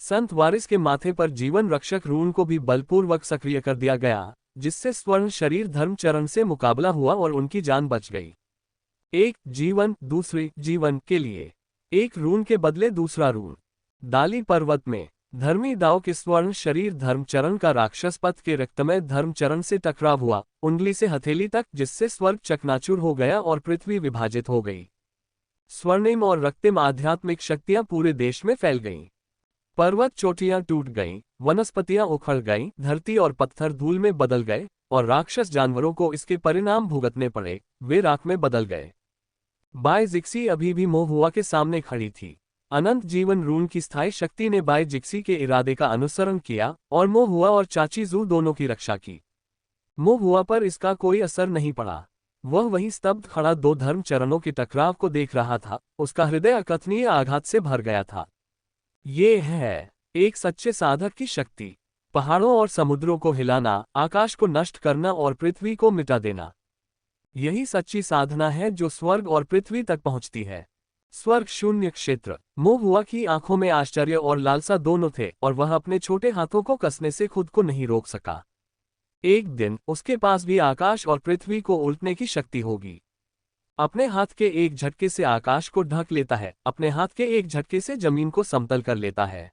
संत वारिस के माथे पर जीवन रक्षक रून को भी बलपूर्वक सक्रिय कर दिया गया। जिससे स्वर्ण शरीर धर्मचरण से मुकाबला हुआ और उनकी जान बच गई। एक जीवन दूसरे जीवन के लिए, एक रून के बदले दूसरा रून। दाली पर्वत में धर्मी दाव के स्वर्ण शरीर धर्मचरण का राक्षस पथ के रक्तमय धर्मचरण से टकराव हुआ, उंगली से हथेली तक, जिससे स्वर्ग चकनाचूर हो गया और पृथ्वी विभाजित हो गई। स्वर्णिम और रक्तिम आध्यात्मिक शक्तियां पूरे देश में फैल गईं। पर्वत चोटियां टूट गईं, वनस्पतियां उखड़ गईं, धरती और पत्थर धूल में बदल गए और राक्षस जानवरों को इसके परिणाम भुगतने पड़े, वे राख में बदल गए। बाय जिक्सी अभी भी मोहुआ के सामने खड़ी थी। अनंत जीवन रून की स्थायी शक्ति ने बाय जिक्सी के इरादे का अनुसरण किया और मोहुआ और चाची जू दोनों की रक्षा की। मोहुआ पर इसका कोई असर नहीं पड़ा। वह वहीं स्तब्ध खड़ा दो धर्म चरणों के टकराव को देख रहा था। उसका हृदय अकथनीय आघात से भर गया था। ये है एक सच्चे साधक की शक्ति, पहाड़ों और समुद्रों को हिलाना, आकाश को नष्ट करना और पृथ्वी को मिटा देना। यही सच्ची साधना है जो स्वर्ग और पृथ्वी तक पहुंचती है। स्वर्ग शून्य क्षेत्र। मोहुआ की आंखों में आश्चर्य और लालसा दोनों थे और वह अपने छोटे हाथों को कसने से खुद को नहीं रोक सका। एक दिन उसके पास भी आकाश और पृथ्वी को उल्टने की शक्ति होगी। अपने हाथ के एक झटके से आकाश को ढक लेता है, अपने हाथ के एक झटके से जमीन को समतल कर लेता है।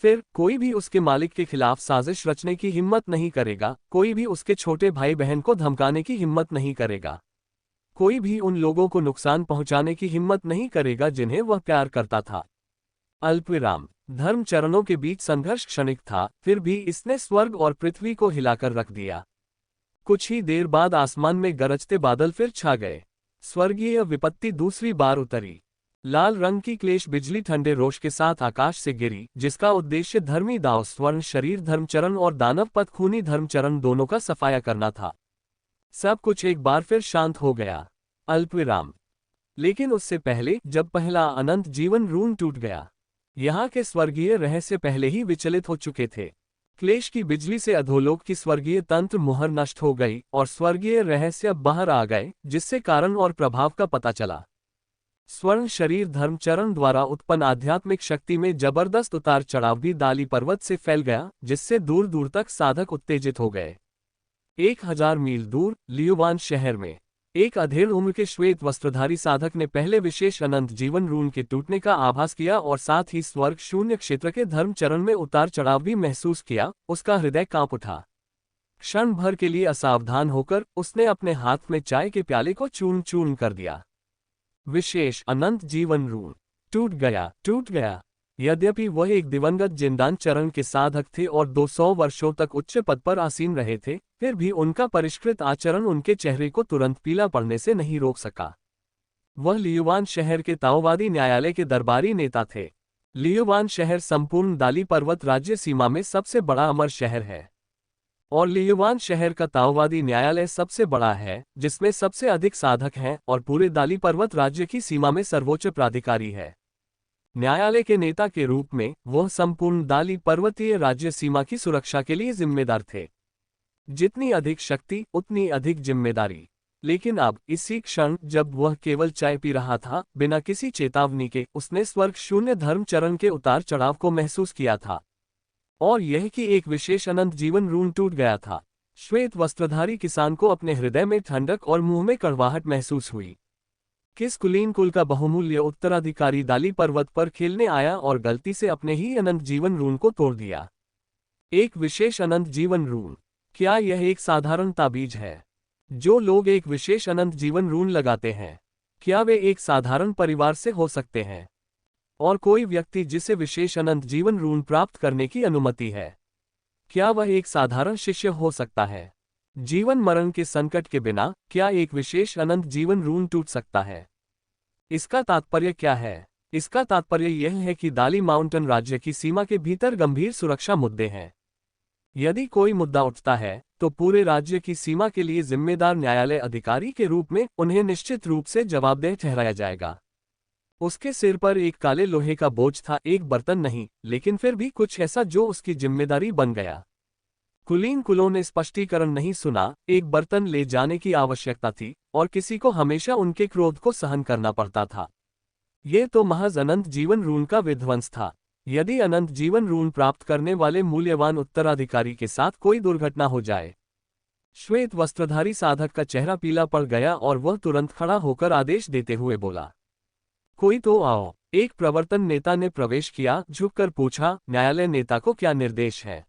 फिर कोई भी उसके मालिक के खिलाफ साजिश रचने की हिम्मत नहीं करेगा, कोई भी उसके छोटे भाई बहन को धमकाने की हिम्मत नहीं करेगा, कोई भी उन लोगों को नुकसान पहुंचाने की हिम्मत नहीं करेगा जिन्हें वह प्यार करता था। अल्पविराम। धर्म चरणों के बीच संघर्ष क्षणिक था, फिर भी इसने स्वर्ग और पृथ्वी को हिलाकर रख दिया। कुछ ही देर बाद आसमान में गरजते बादल फिर छा गए। स्वर्गीय विपत्ति दूसरी बार उतरी। लाल रंग की क्लेश बिजली ठंडे रोश के साथ आकाश से गिरी, जिसका उद्देश्य धर्मी दाव स्वर्ण शरीर धर्मचरण और दानव पथ खूनी धर्मचरण दोनों का सफाया करना था। सब कुछ एक बार फिर शांत हो गया। अल्पविराम। लेकिन उससे पहले, जब पहला अनंत जीवन रून टूट गया, यहाँ के स्वर्गीय रहस्य पहले ही विचलित हो चुके थे। क्लेश की बिजली से अधोलोक की स्वर्गीय तंत्र मुहर नष्ट हो गई और स्वर्गीय रहस्य बाहर आ गए, जिससे कारण और प्रभाव का पता चला। स्वर्ण शरीर धर्मचरण द्वारा उत्पन्न आध्यात्मिक शक्ति में जबरदस्त उतार चढ़ाव भी दाली पर्वत से फैल गया, जिससे दूर दूर तक साधक उत्तेजित हो गए। 1000 मील दूर लियुवान शहर में एक अधेड़ उम्र के श्वेत वस्त्रधारी साधक ने पहले विशेष अनंत जीवन रून के टूटने का आभास किया और साथ ही स्वर्ग शून्य क्षेत्र के धर्म चरण में उतार चढ़ाव भी महसूस किया। उसका हृदय कांप उठा। क्षण भर के लिए असावधान होकर उसने अपने हाथ में चाय के प्याले को चूर्ण चूर्ण कर दिया। विशेष अनंत जीवन रून टूट गया, टूट गया। यद्यपि वह एक दिवंगत जिंदान चरण के साधक थे और 200 वर्षों तक उच्च पद पर आसीन रहे थे, फिर भी उनका परिष्कृत आचरण उनके चेहरे को तुरंत पीला पड़ने से नहीं रोक सका। वह लियुवान शहर के ताओवादी न्यायालय के दरबारी नेता थे। लियुवान शहर संपूर्ण दाली पर्वत राज्य सीमा में सबसे बड़ा अमर शहर है और लियुवान शहर का ताओवादी न्यायालय सबसे बड़ा है, जिसमें सबसे अधिक साधक हैं और पूरे दाली पर्वत राज्य की सीमा में सर्वोच्च प्राधिकारी है। न्यायालय के नेता के रूप में वह संपूर्ण दाली पर्वतीय राज्य सीमा की सुरक्षा के लिए जिम्मेदार थे। जितनी अधिक शक्ति उतनी अधिक जिम्मेदारी। लेकिन अब इसी क्षण, जब वह केवल चाय पी रहा था, बिना किसी चेतावनी के उसने स्वर्ग शून्य धर्म चरण के उतार चढ़ाव को महसूस किया था। और यह कि एक विशेष अनंत जीवन रून टूट गया था। श्वेत वस्त्रधारी किसान को अपने हृदय में ठंडक और मुंह में कड़वाहट महसूस हुई। किस कुलीन कुल का बहुमूल्य उत्तराधिकारी दाली पर्वत पर खेलने आया और गलती से अपने ही अनंत जीवन रून को तोड़ दिया। एक विशेष अनंत जीवन रून। क्या यह एक साधारण ताबीज है? जो लोग एक विशेष अनंत जीवन रून लगाते हैं, क्या वे एक साधारण परिवार से हो सकते हैं? और कोई व्यक्ति जिसे विशेष अनंत जीवन रून प्राप्त करने की अनुमति है, क्या वह एक साधारण शिष्य हो सकता है? जीवन मरण के संकट के बिना क्या एक विशेष अनंत जीवन रून टूट सकता है? इसका तात्पर्य क्या है? इसका तात्पर्य यह है कि दाली माउंटेन राज्य की सीमा के भीतर गंभीर सुरक्षा मुद्दे हैं। यदि कोई मुद्दा उठता है, तो पूरे राज्य की सीमा के लिए जिम्मेदार न्यायालय अधिकारी के रूप में उन्हें निश्चित रूप से जवाबदेह ठहराया जाएगा। उसके सिर पर एक काले लोहे का बोझ था, एक बर्तन नहीं, लेकिन फिर भी कुछ ऐसा जो उसकी जिम्मेदारी बन गया। कुलीन कुलों ने स्पष्टीकरण नहीं सुना। एक बर्तन ले जाने की आवश्यकता थी और किसी को हमेशा उनके क्रोध को सहन करना पड़ता था। ये तो महज अनंत जीवन रून का विध्वंस था। यदि अनंत जीवन रून प्राप्त करने वाले मूल्यवान उत्तराधिकारी के साथ कोई दुर्घटना हो जाए, श्वेत वस्त्रधारी साधक का चेहरा पीला पड़ गया और वह तुरंत खड़ा होकर आदेश देते हुए बोला, कोई तो आओ। एक प्रवर्तन नेता ने प्रवेश किया, झुककर पूछा, न्यायालय नेता को क्या निर्देश है?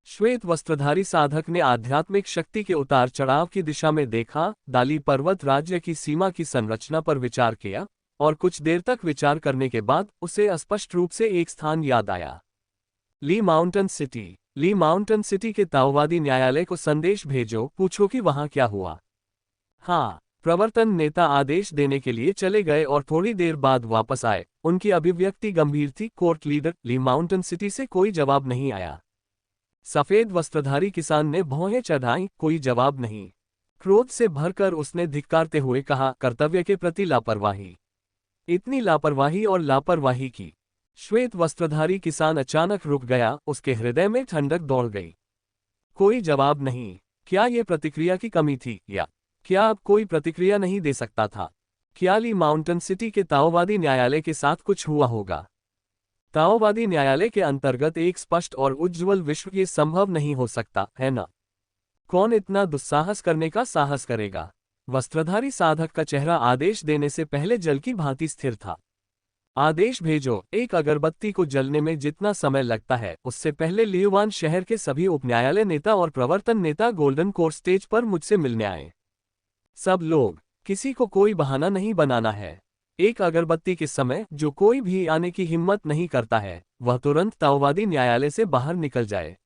श्वेत वस्त्रधारी साधक ने आध्यात्मिक शक्ति के उतार चढ़ाव की दिशा में देखा, दाली पर्वत राज्य की सीमा की संरचना पर विचार किया, और कुछ देर तक विचार करने के बाद उसे स्पष्ट रूप से एक स्थान याद आया। ली माउंटेन सिटी। ली माउंटेन सिटी के ताओवादी न्यायालय को संदेश भेजो, पूछो कि वहां क्या हुआ। हाँ। प्रवर्तन नेता आदेश देने के लिए चले गए और थोड़ी देर बाद वापस आए। उनकी अभिव्यक्ति गंभीर थी। कोर्ट लीडर, ली माउंटेन सिटी से कोई जवाब नहीं आया। सफेद वस्त्रधारी किसान ने भौहें चढ़ाई, कोई जवाब नहीं। क्रोध से भरकर उसने धिक्कारते हुए कहा, कर्तव्य के प्रति लापरवाही। इतनी लापरवाही और लापरवाही की। श्वेत वस्त्रधारी किसान अचानक रुक गया, उसके हृदय में ठंडक दौड़ गई। कोई जवाब नहीं। क्या ये प्रतिक्रिया की कमी थी, या क्या अब कोई प्रतिक्रिया नहीं दे सकता था? क्या ली माउंटेन सिटी के ताओवादी न्यायालय के साथ कुछ हुआ होगा? ताओवादी न्यायालय के अंतर्गत एक स्पष्ट और उज्ज्वल विश्व ये संभव नहीं हो सकता, है ना? कौन इतना दुस्साहस करने का साहस करेगा? वस्त्रधारी साधक का चेहरा आदेश देने से पहले जल की भांति स्थिर था। आदेश भेजो। एक अगरबत्ती को जलने में जितना समय लगता है, उससे पहले लियुआन शहर के सभी उपन्यायालय नेता और प्रवर्तन नेता गोल्डन कोर्ट स्टेज पर मुझसे मिलने आए। सब लोग। किसी को कोई बहाना नहीं बनाना है। एक अगरबत्ती के समय जो कोई भी आने की हिम्मत नहीं करता है, वह तुरंत ताओवादी न्यायालय से बाहर निकल जाए।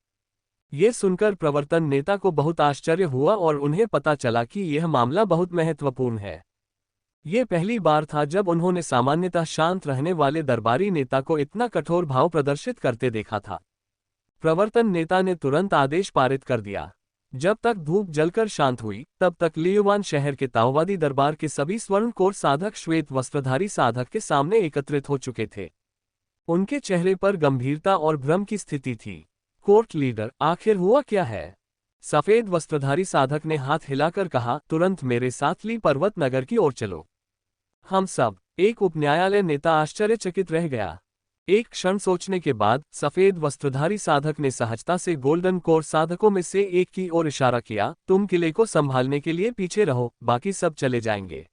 ये सुनकर प्रवर्तन नेता को बहुत आश्चर्य हुआ और उन्हें पता चला कि यह मामला बहुत महत्वपूर्ण है। ये पहली बार था जब उन्होंने सामान्यतः शांत रहने वाले दरबारी नेता को इतना कठोर भाव प्रदर्शित करते देखा था। प्रवर्तन नेता ने तुरंत आदेश पारित कर दिया। जब तक धूप जलकर शांत हुई, तब तक लियुआन शहर के ताओवादी दरबार के सभी स्वर्ण कोर्ट साधक श्वेत वस्त्रधारी साधक के सामने एकत्रित हो चुके थे। उनके चेहरे पर गंभीरता और भ्रम की स्थिति थी। कोर्ट लीडर, आखिर हुआ क्या है? सफेद वस्त्रधारी साधक ने हाथ हिलाकर कहा, तुरंत मेरे साथ ली पर्वत नगर की ओर चलो। हम सब। एक उपन्यायालय नेता आश्चर्यचकित रह गया। एक क्षण सोचने के बाद सफेद वस्त्रधारी साधक ने सहजता से गोल्डन कोर्ट साधकों में से एक की ओर इशारा किया, तुम किले को संभालने के लिए पीछे रहो, बाकी सब चले जाएंगे।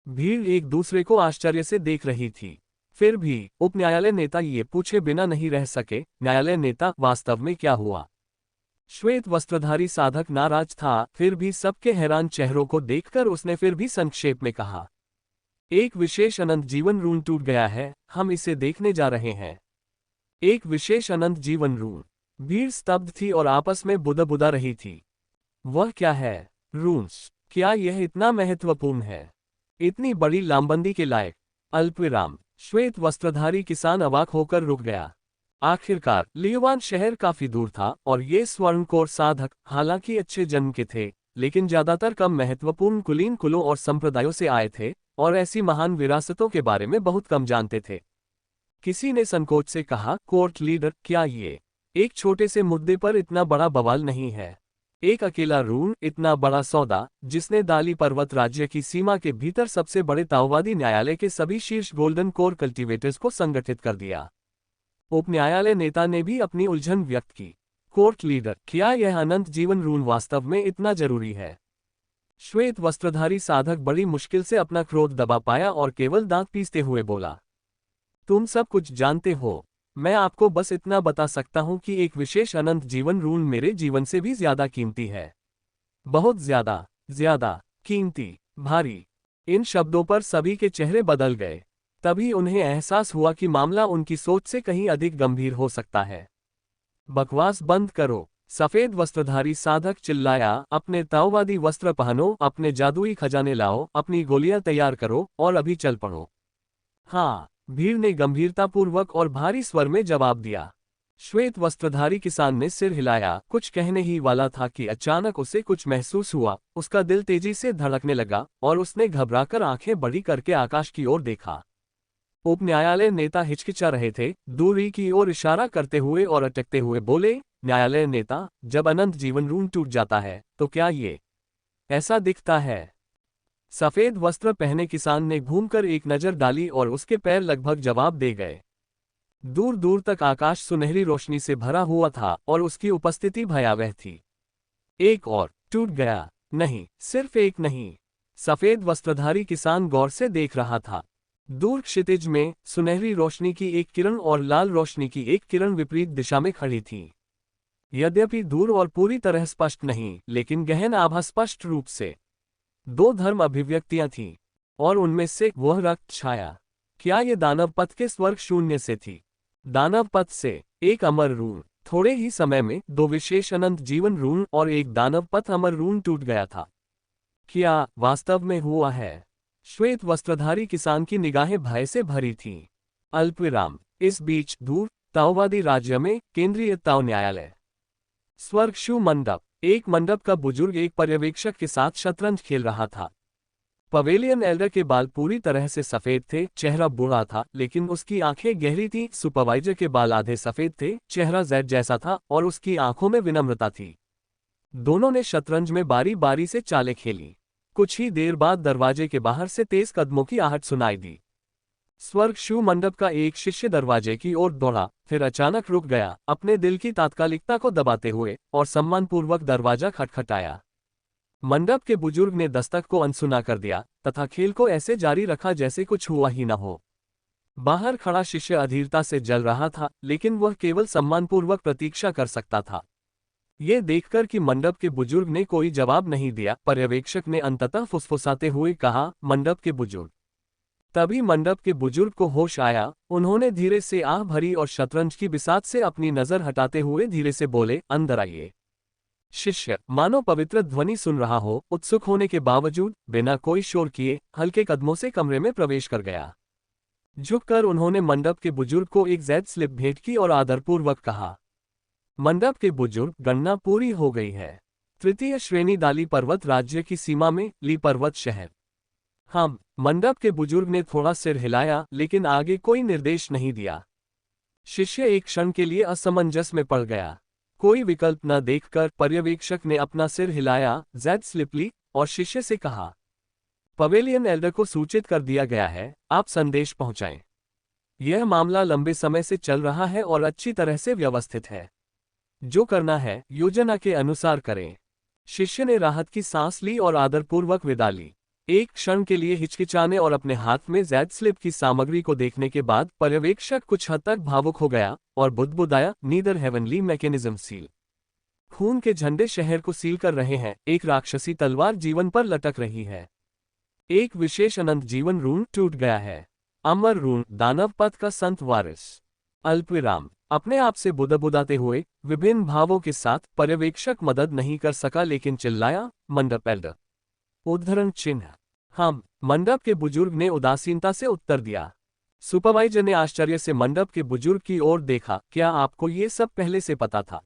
भीड़ एक दूसरे को आश्चर्य से देख रही थी। फिर भी उपन्यायालय नेता ये पूछे बिना नहीं रह सके, न्यायालय नेता, वास्तव में क्या हुआ? श्वेत वस्त्रधारी साधक नाराज था, फिर भी सबके हैरान चेहरों को देखकर उसने फिर भी संक्षेप में कहा, एक विशेष अनंत जीवन रून टूट गया है, हम इसे देखने जा रहे हैं। एक विशेष अनंत जीवन रून। भीड़ स्तब्ध थी और आपस में बुदा रही थी। वह क्या है? रून्स। क्या यह इतना महत्वपूर्ण है? इतनी बड़ी लामबंदी के लायक? अल्पविराम। श्वेत वस्त्रधारी किसान अवाक होकर रुक गया। आखिरकार लियुआन शहर काफी दूर था और ये स्वर्ण कोर साधक हालांकि अच्छे जन्म के थे, लेकिन ज्यादातर कम महत्वपूर्ण कुलीन कुलों और संप्रदायों से आए थे और ऐसी महान विरासतों के बारे में बहुत कम जानते थे। किसी ने संकोच से कहा, कोर्ट लीडर, क्या ये एक छोटे से मुद्दे पर इतना बड़ा बवाल नहीं है? एक अकेला रून, इतना बड़ा सौदा, जिसने दाली पर्वत राज्य की सीमा के भीतर सबसे बड़े ताओवादी न्यायालय के सभी शीर्ष गोल्डन कोर कल्टीवेटर्स को संगठित कर दिया। उप न्यायालय नेता ने भी अपनी उलझन व्यक्त की। कोर्ट लीडर, क्या यह अनंत जीवन रून वास्तव में इतना जरूरी है? श्वेत वस्त्रधारी साधक बड़ी मुश्किल से अपना क्रोध दबा पाया और केवल दांत पीसते हुए बोला, तुम सब कुछ जानते हो। मैं आपको बस इतना बता सकता हूं कि एक विशेष अनंत जीवन रून मेरे जीवन से भी ज्यादा कीमती है। बहुत ज्यादा कीमती, भारी। इन शब्दों पर सभी के चेहरे बदल गए। तभी उन्हें एहसास हुआ कि मामला उनकी सोच से कहीं अधिक गंभीर हो सकता है। बकवास बंद करो, सफेद वस्त्रधारी साधक चिल्लाया, अपने ताओवादी वस्त्र पहनो, अपने जादुई खजाने लाओ, अपनी गोलियां तैयार करो और अभी चल पड़ो। हाँ, भीड़ ने गंभीरतापूर्वक और भारी स्वर में जवाब दिया। श्वेत वस्त्रधारी किसान ने सिर हिलाया, कुछ कहने ही वाला था कि अचानक उसे कुछ महसूस हुआ। उसका दिल तेजी से धड़कने लगा और उसने घबराकर आंखें बड़ी करके आकाश की ओर देखा। उप न्यायालय नेता हिचकिचा रहे थे, दूरी की ओर इशारा करते हुए और अटकते हुए बोले, न्यायालय नेता, जब अनंत जीवन रून टूट जाता है तो क्या ये ऐसा दिखता है? सफेद वस्त्र पहने किसान ने घूमकर एक नजर डाली और उसके पैर लगभग जवाब दे गए। दूर दूर तक आकाश सुनहरी रोशनी से भरा हुआ था और उसकी उपस्थिति भयावह थी। एक और टूट गया। नहीं, सिर्फ एक नहीं। सफेद वस्त्रधारी किसान गौर से देख रहा था। दूर क्षितिज में सुनहरी रोशनी की एक किरण और लाल रोशनी की एक किरण विपरीत दिशा में खड़ी थी। यद्यपि दूर और पूरी तरह स्पष्ट नहीं, लेकिन गहन आभा स्पष्ट रूप से दो धर्म अभिव्यक्तियां थीं, और उनमें से वह रक्त छाया। क्या ये दानव पथ के स्वर्ग शून्य से थी? दानव पथ से एक अमर रून। थोड़े ही समय में दो विशेष अनंत जीवन रून और एक दानव पथ अमर रून टूट गया था। क्या वास्तव में हुआ है? श्वेत वस्त्रधारी किसान की निगाहें भय से भरी थीं। अल्पविराम। इस बीच दूर ताओवादी राज्य में केंद्रीय ताओ न्यायालय। स्वर्ग शू मंडप। एक मंडप का बुजुर्ग एक पर्यवेक्षक के साथ शतरंज खेल रहा था। पवेलियन एल्डर के बाल पूरी तरह से सफेद थे, चेहरा बूढ़ा था लेकिन उसकी आंखें गहरी थीं। सुपरवाइजर के बाल आधे सफेद थे, चेहरा जेड जैसा था और उसकी आंखों में विनम्रता थी। दोनों ने शतरंज में बारी बारी से चालें खेली। कुछ ही देर बाद दरवाजे के बाहर से तेज कदमों की आहट सुनाई दी। स्वर्ग शू मंडप का एक शिष्य दरवाजे की ओर दौड़ा, फिर अचानक रुक गया, अपने दिल की तात्कालिकता को दबाते हुए, और सम्मानपूर्वक दरवाजा खटखटाया। मंडप के बुजुर्ग ने दस्तक को अनसुना कर दिया तथा खेल को ऐसे जारी रखा जैसे कुछ हुआ ही न हो। बाहर खड़ा शिष्य अधीरता से जल रहा था, लेकिन वह केवल सम्मानपूर्वक प्रतीक्षा कर सकता था। ये देखकर कि मंडप के बुजुर्ग ने कोई जवाब नहीं दिया, पर्यवेक्षक ने अंततः फुसफुसाते हुए कहा, मंडप के बुजुर्ग। तभी मंडप के बुजुर्ग को होश आया। उन्होंने धीरे से आह भरी और शतरंज की बिसात से अपनी नजर हटाते हुए धीरे से बोले, अंदर आइए। शिष्य, मानो पवित्र ध्वनि सुन रहा हो, उत्सुक होने के बावजूद बिना कोई शोर किए हल्के कदमों से कमरे में प्रवेश कर गया। झुककर उन्होंने मंडप के बुजुर्ग को एक जेड स्लिप भेंट की और आदरपूर्वक कहा, मंडप के बुजुर्ग, गणना पूरी हो गई है। तृतीय श्रेणी दाली पर्वत राज्य की सीमा में ली पर्वत शहर। हम। मंडप के बुजुर्ग ने थोड़ा सिर हिलाया, लेकिन आगे कोई निर्देश नहीं दिया। शिष्य एक क्षण के लिए असमंजस में पड़ गया। कोई विकल्प न देखकर पर्यवेक्षक ने अपना सिर हिलाया, जेड स्लिप ली, और शिष्य से कहा, पवेलियन एल्डर को सूचित कर दिया गया है, आप संदेश पहुंचाएं। यह मामला लंबे समय से चल रहा है और अच्छी तरह से व्यवस्थित है। जो करना है योजना के अनुसार करें। शिष्य ने राहत की सांस ली और आदरपूर्वक विदा ली। एक क्षण के लिए हिचकिचाने और अपने हाथ में जेड स्लिप की सामग्री को देखने के बाद पर्यवेक्षक कुछ हद तक भावुक हो गया और बुदबुदाया, नीदर हेवनली मैकेनिज्म सील। खून के झंडे शहर को सील कर रहे हैं, एक राक्षसी तलवार जीवन पर लटक रही है। एक विशेष अनंत जीवन रून टूट गया है। अमर रून, दानव पथ का संत वारिस। अल्पविराम। अपने आप से बुदबुदाते हुए विभिन्न भावों के साथ पर्यवेक्षक मदद नहीं कर सका, लेकिन चिल्लाया, मंडप एल्डर। उद्धरण चिन्ह। हम। मंडप के बुजुर्ग ने उदासीनता से उत्तर दिया। सुपरवाइजर ने आश्चर्य से मंडप के बुजुर्ग की ओर देखा, क्या आपको ये सब पहले से पता था?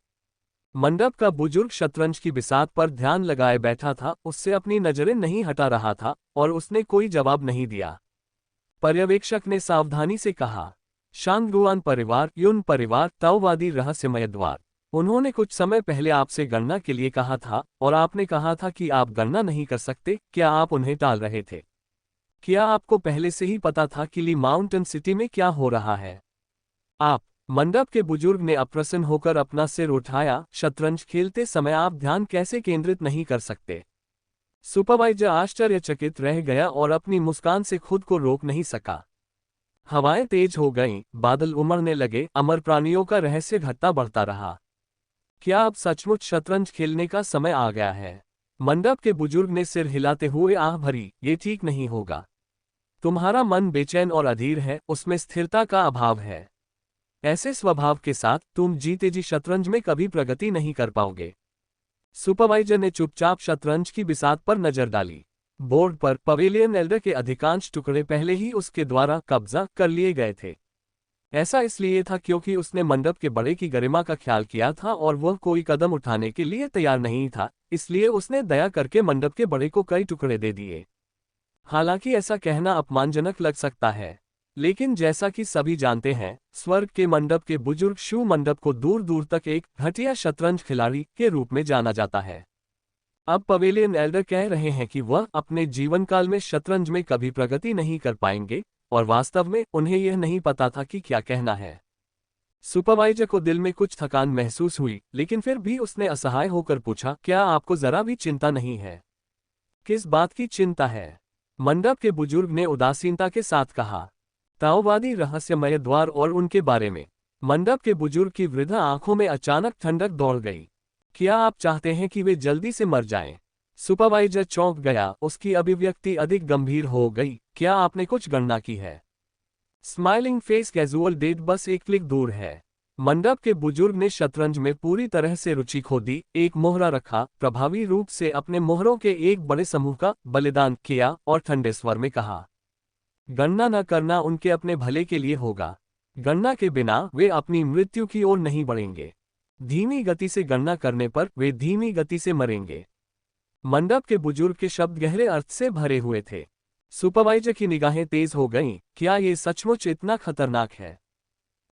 मंडप का बुजुर्ग शतरंज की बिसात पर ध्यान लगाए बैठा था, उससे अपनी नजरें नहीं हटा रहा था, और उसने कोई जवाब नहीं दिया। पर्यवेक्षक ने सावधानी से कहा, शांगुआन परिवार, युन परिवार, ताओवादी रहस्यमय द्वार। उन्होंने कुछ समय पहले आपसे गणना के लिए कहा था और आपने कहा था कि आप गणना नहीं कर सकते। क्या आप उन्हें टाल रहे थे? क्या आपको पहले से ही पता था कि ली माउंटेन सिटी में क्या हो रहा है? आप। मंडप के बुजुर्ग ने अप्रसन्न होकर अपना सिर उठाया। शतरंज खेलते समय आप ध्यान कैसे केंद्रित नहीं कर सकते? सुपरवाइजर आश्चर्यचकित रह गया और अपनी मुस्कान से खुद को रोक नहीं सका। हवाएं तेज हो गईं, बादल उमड़ने लगे, अमर प्राणियों का रहस्य घटता बढ़ता रहा। क्या अब सचमुच शतरंज खेलने का समय आ गया है? मंडप के बुजुर्ग ने सिर हिलाते हुए आह भरी, ये ठीक नहीं होगा। तुम्हारा मन बेचैन और अधीर है, उसमें स्थिरता का अभाव है। ऐसे स्वभाव के साथ तुम जीते जी शतरंज में कभी प्रगति नहीं कर पाओगे। सुपरवाइजर ने चुपचाप शतरंज की बिसात पर नजर डाली। बोर्ड पर पवेलियन एल्डर के अधिकांश टुकड़े पहले ही उसके द्वारा कब्जा कर लिए गए थे। ऐसा इसलिए था क्योंकि उसने मंडप के बड़े की गरिमा का ख्याल किया था और वह कोई कदम उठाने के लिए तैयार नहीं था, इसलिए उसने दया करके मंडप के बड़े को कई टुकड़े दे दिए। हालांकि ऐसा कहना अपमानजनक लग सकता है, लेकिन जैसा कि सभी जानते हैं, स्वर्ग के मंडप के बुजुर्ग शू मंडप को दूर दूर तक एक घटिया शतरंज खिलाड़ी के रूप में जाना जाता है। अब पवेलियन एल्डर कह रहे हैं कि वह अपने जीवन काल में शतरंज में कभी प्रगति नहीं कर पाएंगे, और वास्तव में उन्हें यह नहीं पता था कि क्या कहना है। सुपरवाइजर को दिल में कुछ थकान महसूस हुई, लेकिन फिर भी उसने असहाय होकर पूछा, क्या आपको जरा भी चिंता नहीं है? किस बात की चिंता है? मंडप के बुजुर्ग ने उदासीनता के साथ कहा। ताओवादी रहस्यमय द्वार और उनके बारे में। मंडप के बुजुर्ग की वृद्ध आंखों में अचानक ठंडक दौड़ गई। क्या आप चाहते हैं कि वे जल्दी से मर जाएं? सुपरवाइजर चौंक गया, उसकी अभिव्यक्ति अधिक गंभीर हो गई। क्या आपने कुछ गणना की है? स्माइलिंग फेस कैजुअल डेट बस एक क्लिक दूर है। मंडप के बुजुर्ग ने शतरंज में पूरी तरह से रुचि खो दी, एक मोहरा रखा, प्रभावी रूप से अपने मोहरों के एक बड़े समूह का बलिदान किया और ठंडे स्वर में कहा, गणना न करना उनके अपने भले के लिए होगा। गणना के बिना वे अपनी मृत्यु की ओर नहीं बढ़ेंगे। धीमी गति से गणना करने पर वे धीमी गति से मरेंगे। मंडप के बुजुर्ग के शब्द गहरे अर्थ से भरे हुए थे। सुपरवाइजर की निगाहें तेज हो गईं, क्या ये सचमुच इतना खतरनाक है?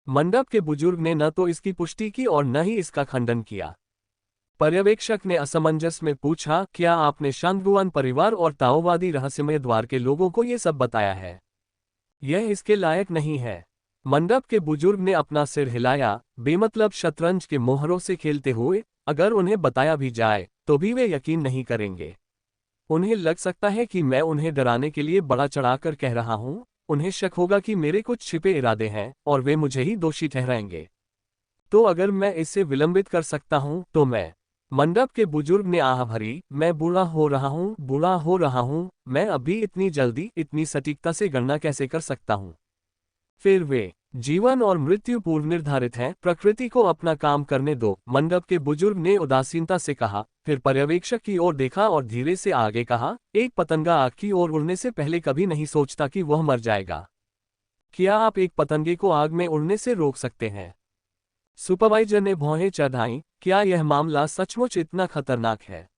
मंडप के बुजुर्ग ने न तो इसकी पुष्टि की और न ही इसका खंडन किया। पर्यवेक्षक ने असमंजस में पूछा, क्या आपने शांगुआन परिवार और ताओवादी रहस्यमय द्वार के लोगों को ये सब बताया है? यह इसके लायक नहीं है। मंडप के बुजुर्ग ने अपना सिर हिलाया, बेमतलब शतरंज के मोहरों से खेलते हुए, अगर उन्हें बताया भी जाए तो भी वे यकीन नहीं करेंगे। उन्हें लग सकता है कि मैं उन्हें डराने के लिए बड़ा चढ़ाकर कह रहा हूं। उन्हें शक होगा कि मेरे कुछ छिपे इरादे हैं और वे मुझे ही दोषी ठहराएंगे। तो अगर मैं इसे विलंबित कर सकता हूं तो मैं। मंडप के बुजुर्ग ने आह भरी, मैं बूढ़ा हो रहा हूं, बूढ़ा हो रहा हूं, मैं अभी इतनी जल्दी इतनी सटीकता से गणना कैसे कर सकता हूं? फिर वे। जीवन और मृत्यु पूर्व निर्धारित हैं, प्रकृति को अपना काम करने दो, मंडप के बुजुर्ग ने उदासीनता से कहा। फिर पर्यवेक्षक की ओर देखा और धीरे से आगे कहा, एक पतंगा आग की ओर उड़ने से पहले कभी नहीं सोचता कि वह मर जाएगा। क्या आप एक पतंगे को आग में उड़ने से रोक सकते हैं? सुपरवाइजर ने भौहें चढ़ाईं, क्या यह मामला सचमुच इतना खतरनाक है?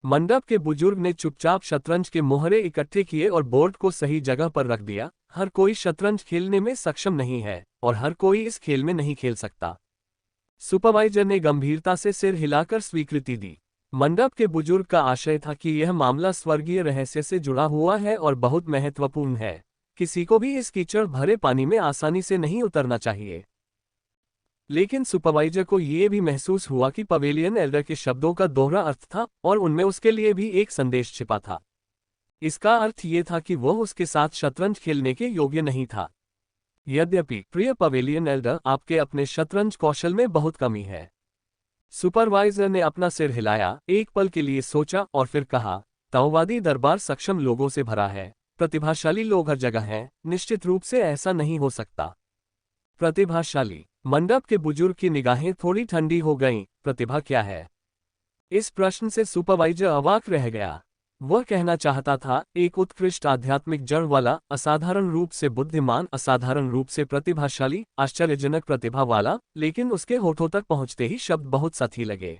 मंडप के बुजुर्ग ने चुपचाप शतरंज के मोहरे इकट्ठे किए और बोर्ड को सही जगह पर रख दिया। हर कोई शतरंज खेलने में सक्षम नहीं है और हर कोई इस खेल में नहीं खेल सकता। सुपरवाइजर ने गंभीरता से सिर हिलाकर स्वीकृति दी। मंडप के बुजुर्ग का आशय था कि यह मामला स्वर्गीय रहस्य से जुड़ा हुआ है और बहुत महत्वपूर्ण है। किसी को भी इस कीचड़ भरे पानी में आसानी से नहीं उतरना चाहिए। लेकिन सुपरवाइजर को यह भी महसूस हुआ कि पवेलियन एल्डर के शब्दों का दोहरा अर्थ था और उनमें उसके लिए भी एक संदेश छिपा था। इसका अर्थ ये था कि वह उसके साथ शतरंज खेलने के योग्य नहीं था। यद्यपि प्रिय पवेलियन एल्डर, आपके अपने शतरंज कौशल में बहुत कमी है। सुपरवाइजर ने अपना सिर हिलाया, एक पल के लिए सोचा और फिर कहा, ताओवादी दरबार सक्षम लोगों से भरा है, प्रतिभाशाली लोग हर जगह हैं, निश्चित रूप से ऐसा नहीं हो सकता। प्रतिभाशाली। मंडप के बुजुर्ग की निगाहें थोड़ी ठंडी हो गईं। प्रतिभा क्या है? इस प्रश्न से सुपरवाइजर अवाक रह गया। वह कहना चाहता था, एक उत्कृष्ट आध्यात्मिक जड़ वाला, असाधारण रूप से बुद्धिमान, असाधारण रूप से प्रतिभाशाली, आश्चर्यजनक प्रतिभा वाला, लेकिन उसके होठों तक पहुंचते ही शब्द बहुत साथी लगे।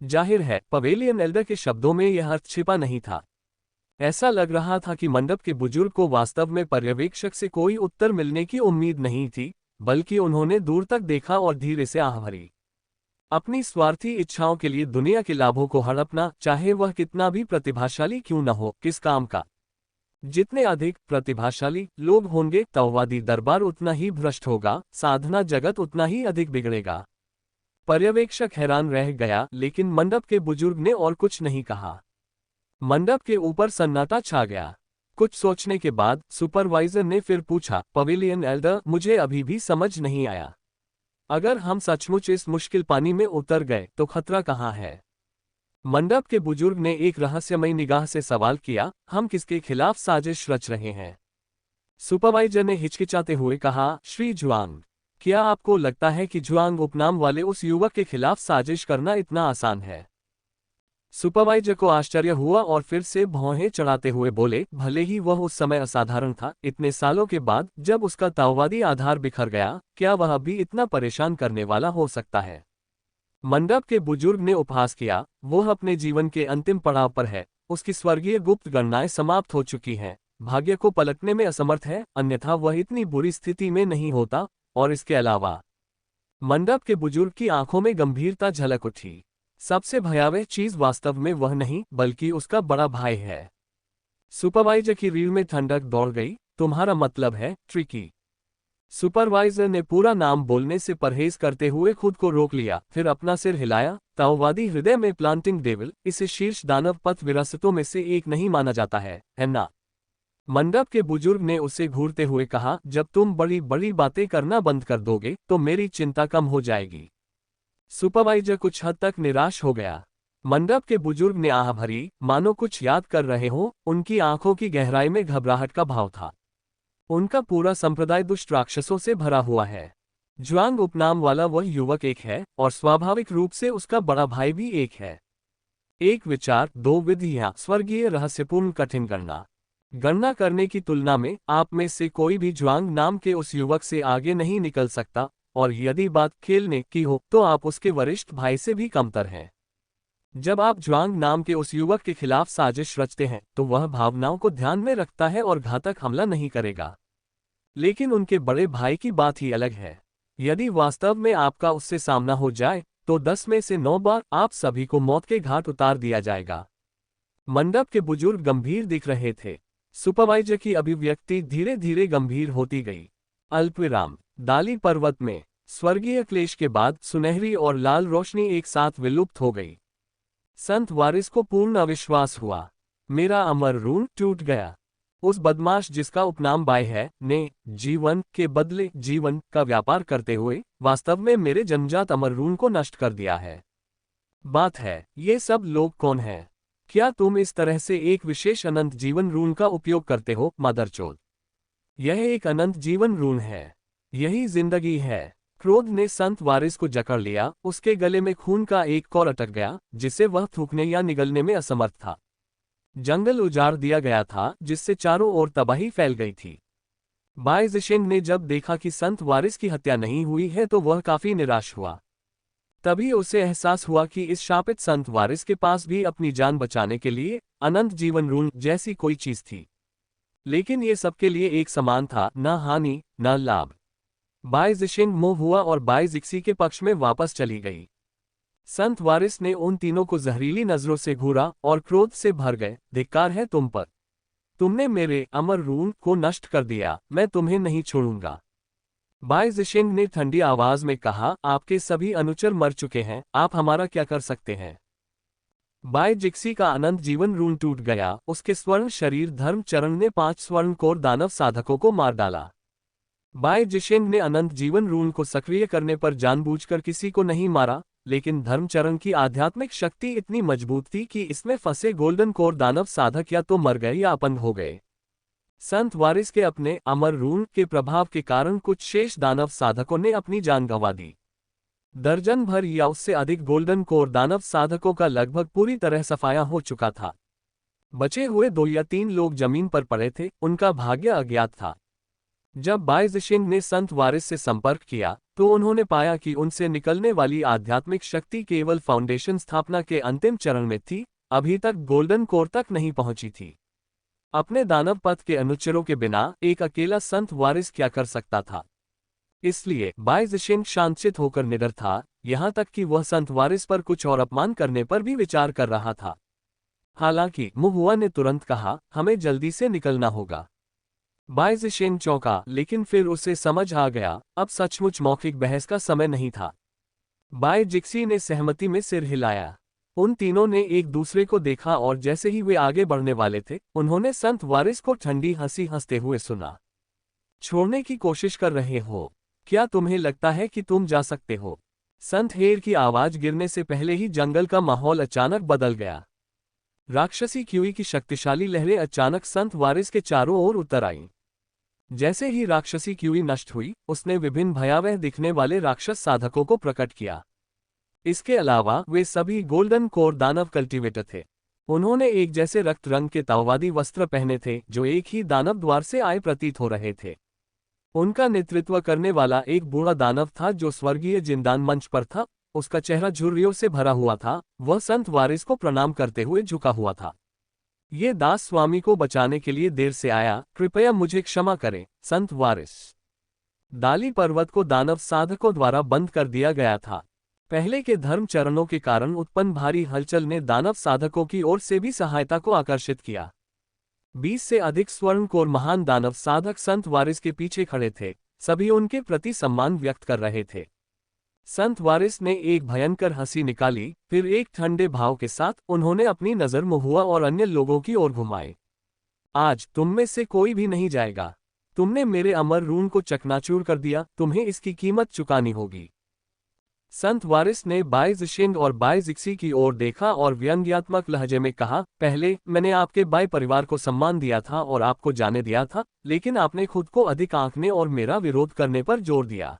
जाहिर है, पवेलियन एल्डर के शब्दों में यह अर्थ छिपा नहीं था। ऐसा लग रहा था कि मंडप के बुजुर्ग को वास्तव में पर्यवेक्षक से कोई उत्तर मिलने की उम्मीद नहीं थी, बल्कि उन्होंने दूर तक देखा और धीरे से आह भरी। अपनी स्वार्थी इच्छाओं के लिए दुनिया के लाभों को हड़पना, चाहे वह कितना भी प्रतिभाशाली क्यों न हो, किस काम का? जितने अधिक प्रतिभाशाली लोग होंगे, ताओवादी दरबार उतना ही भ्रष्ट होगा, साधना जगत उतना ही अधिक बिगड़ेगा। पर्यवेक्षक हैरान रह गया, लेकिन मंडप के बुजुर्ग ने और कुछ नहीं कहा। मंडप के ऊपर सन्नाटा छा गया। कुछ सोचने के बाद सुपरवाइजर ने फिर पूछा, पवेलियन एल्डर, मुझे अभी भी समझ नहीं आया। अगर हम सचमुच इस मुश्किल पानी में उतर गए तो खतरा कहाँ है? मंडप के बुजुर्ग ने एक रहस्यमयी निगाह से सवाल किया, हम किसके खिलाफ साजिश रच रहे हैं? सुपरवाइजर ने हिचकिचाते हुए कहा, श्री जुआंग। क्या आपको लगता है कि जुआंग उपनाम वाले उस युवक के खिलाफ साजिश करना इतना आसान है? सुपरवाइजर को आश्चर्य हुआ और फिर से भौहें चढ़ाते हुए बोले, भले ही वह उस समय असाधारण था, इतने सालों के बाद जब उसका ताओवादी आधार बिखर गया, क्या वह भी इतना परेशान करने वाला हो सकता है? मंडप के बुजुर्ग ने उपहास किया, वह अपने जीवन के अंतिम पड़ाव पर है, उसकी स्वर्गीय गुप्त गणनाएं समाप्त हो चुकी हैं, भाग्य को पलटने में असमर्थ है, अन्यथा वह इतनी बुरी स्थिति में नहीं होता। और इसके अलावा, मंडप के बुजुर्ग की आंखों में गंभीरता झलक उठी। सबसे भयावह चीज वास्तव में वह नहीं, बल्कि उसका बड़ा भाई है। सुपरवाइजर की रीढ़ में ठंडक दौड़ गई। तुम्हारा मतलब है ट्रिकी? सुपरवाइजर ने पूरा नाम बोलने से परहेज करते हुए खुद को रोक लिया, फिर अपना सिर हिलाया। ताओवादी हृदय में प्लांटिंग डेविल, इसे शीर्ष दानव पथ विरासतों में से एक नहीं माना जाता है ना? मंडप के बुजुर्ग ने उसे घूरते हुए कहा, जब तुम बड़ी बड़ी बातें करना बंद कर दोगे तो मेरी चिंता कम हो जाएगी। सुपरवाइजर कुछ हद तक निराश हो गया। मंडप के बुजुर्ग ने आह भरी, मानो कुछ याद कर रहे हो। उनकी आंखों की गहराई में घबराहट का भाव था। उनका पूरा संप्रदाय दुष्ट राक्षसों से भरा हुआ है। ज्वांग उपनाम वाला वह युवक एक है, और स्वाभाविक रूप से उसका बड़ा भाई भी एक है। एक विचार, दो विधियां, स्वर्गीय रहस्यपूर्ण कठिन गणना करने की तुलना में आप में से कोई भी ज्वांग नाम के उस युवक से आगे नहीं निकल सकता, और यदि बात खेलने की हो तो आप उसके वरिष्ठ भाई से भी कमतर हैं। जब आप ज्वांग नाम के उस युवक के खिलाफ साजिश रचते हैं तो वह भावनाओं को ध्यान में रखता है और घातक हमला नहीं करेगा। लेकिन उनके बड़े भाई की बात ही अलग है। यदि वास्तव में आपका उससे सामना हो जाए तो 10 में से 9 बार आप सभी को मौत के घाट उतार दिया जाएगा। मंडप के बुजुर्ग गंभीर दिख रहे थे। सुपरवाइजर की अभिव्यक्ति धीरे धीरे गंभीर होती गई। अल्पविराम। दाली पर्वत में स्वर्गीय क्लेश के बाद सुनहरी और लाल रोशनी एक साथ विलुप्त हो गई। संत वारिस को पूर्ण अविश्वास हुआ। मेरा अमर ऋण टूट गया। उस बदमाश जिसका उपनाम बाय है ने जीवन के बदले जीवन का व्यापार करते हुए वास्तव में मेरे जन्मजात अमर ऋण को नष्ट कर दिया है। बात है, ये सब लोग कौन हैं? क्या तुम इस तरह से एक विशेष अनंत जीवन ऋण का उपयोग करते हो, मादरचोद? यह एक अनंत जीवन ऋण है। यही जिंदगी है। क्रोध ने संत वारिस को जकड़ लिया। उसके गले में खून का एक कौर अटक गया, जिसे वह थूकने या निगलने में असमर्थ था। जंगल उजाड़ दिया गया था, जिससे चारों ओर तबाही फैल गई थी। बाय ज़िशेंग ने जब देखा कि संत वारिस की हत्या नहीं हुई है तो वह काफी निराश हुआ। तभी उसे एहसास हुआ कि इस शापित संत वारिस के पास भी अपनी जान बचाने के लिए अनंत जीवन ऋण जैसी कोई चीज थी। लेकिन ये सबके लिए एक समान था, न हानि न लाभ। बाय ज़िशेंग मोह हुआ और बाय ज़िक्सी के पक्ष में वापस चली गई। संत वारिस ने उन तीनों को जहरीली नजरों से घूरा और क्रोध से भर गए। धिक्कार है तुम पर। तुमने मेरे अमर ऋण को नष्ट कर दिया। मैं तुम्हें नहीं छोड़ूंगा। बाय ज़िशेंग ने ठंडी आवाज में कहा, आपके सभी अनुचर मर चुके हैं, आप हमारा क्या कर सकते हैं? बाय जिक्सी का अनंत जीवन ऋण टूट गया। उसके स्वर्ण शरीर धर्म चरण ने 5 स्वर्ण कोर दानव साधकों को मार डाला। बाय ज़िशेंग ने अनंत जीवन ऋण को सक्रिय करने पर जानबूझकर किसी को नहीं मारा, लेकिन धर्मचरण की आध्यात्मिक शक्ति इतनी मजबूत थी कि इसमें फंसे गोल्डन कोर दानव साधक या तो मर गए या अपंग हो गए। संत वारिस के अपने अमर ऋण के प्रभाव के कारण कुछ शेष दानव साधकों ने अपनी जान गंवा दी। दर्जन भर या उससे अधिक गोल्डन कोर दानव साधकों का लगभग पूरी तरह सफाया हो चुका था। बचे हुए 2 या 3 लोग जमीन पर पड़े थे, उनका भाग्य अज्ञात था। जब बाय ज़िशेंग ने संत वारिस से संपर्क किया तो उन्होंने पाया कि उनसे निकलने वाली आध्यात्मिक शक्ति केवल फाउंडेशन स्थापना के अंतिम चरण में थी, अभी तक गोल्डन कोर तक नहीं पहुंची थी। अपने दानव पथ के अनुचरों के बिना एक अकेला संत वारिस क्या कर सकता था? इसलिए बाय ज़िशेंग शांतचित्त होकर निडर था, यहां तक कि वह संत वारिस पर कुछ और अपमान करने पर भी विचार कर रहा था। हालांकि मुहुआ ने तुरंत कहा, हमें जल्दी से निकलना होगा। बाय ज़िशेंग चौंका, लेकिन फिर उसे समझ आ गया, अब सचमुच मौखिक बहस का समय नहीं था। बाय जिक्सी ने सहमति में सिर हिलाया। उन तीनों ने एक दूसरे को देखा और जैसे ही वे आगे बढ़ने वाले थे, उन्होंने संत वारिस को ठंडी हंसी हंसते हुए सुना। छोड़ने की कोशिश कर रहे हो? क्या तुम्हें लगता है कि तुम जा सकते हो? संत हेर की आवाज गिरने से पहले ही जंगल का माहौल अचानक बदल गया। राक्षसी क्यूई की शक्तिशाली लहरें अचानक संत वारिस के चारों ओर उतर आईं। जैसे ही राक्षसी क्यूई नष्ट हुई, उसने विभिन्न भयावह दिखने वाले राक्षस साधकों को प्रकट किया। इसके अलावा वे सभी गोल्डन कोर दानव कल्टीवेटर थे। उन्होंने एक जैसे रक्त रंग के ताओवादी वस्त्र पहने थे, जो एक ही दानव द्वार से आए प्रतीत हो रहे थे। उनका नेतृत्व करने वाला एक बूढ़ा दानव था जो स्वर्गीय जिंदान मंच पर था। उसका चेहरा झुर्रियों से भरा हुआ था। वह संत वारिस को प्रणाम करते हुए झुका हुआ था। ये दास स्वामी को बचाने के लिए देर से आया, कृपया मुझे क्षमा करें, संत वारिस। दाली पर्वत को दानव साधकों द्वारा बंद कर दिया गया था। पहले के धर्म चरणों के कारण उत्पन्न भारी हलचल ने दानव साधकों की ओर से भी सहायता को आकर्षित किया। 20 से अधिक स्वर्ण कोर महान दानव साधक संत वारिस के पीछे खड़े थे। सभी उनके प्रति सम्मान व्यक्त कर रहे थे। संत वारिस ने एक भयंकर हंसी निकाली, फिर एक ठंडे भाव के साथ उन्होंने अपनी नजर महुआ और अन्य लोगों की ओर घुमाई। आज तुम में से कोई भी नहीं जाएगा। तुमने मेरे अमर रून को चकनाचूर कर दिया, तुम्हें इसकी कीमत चुकानी होगी। संत वारिस ने बाई ज़िशिंग और बाई ज़िक्सी की ओर देखा और व्यंग्यात्मक लहजे में कहा, पहले मैंने आपके बाई परिवार को सम्मान दिया था और आपको जाने दिया था, लेकिन आपने खुद को अधिक आंकने और मेरा विरोध करने पर जोर दिया।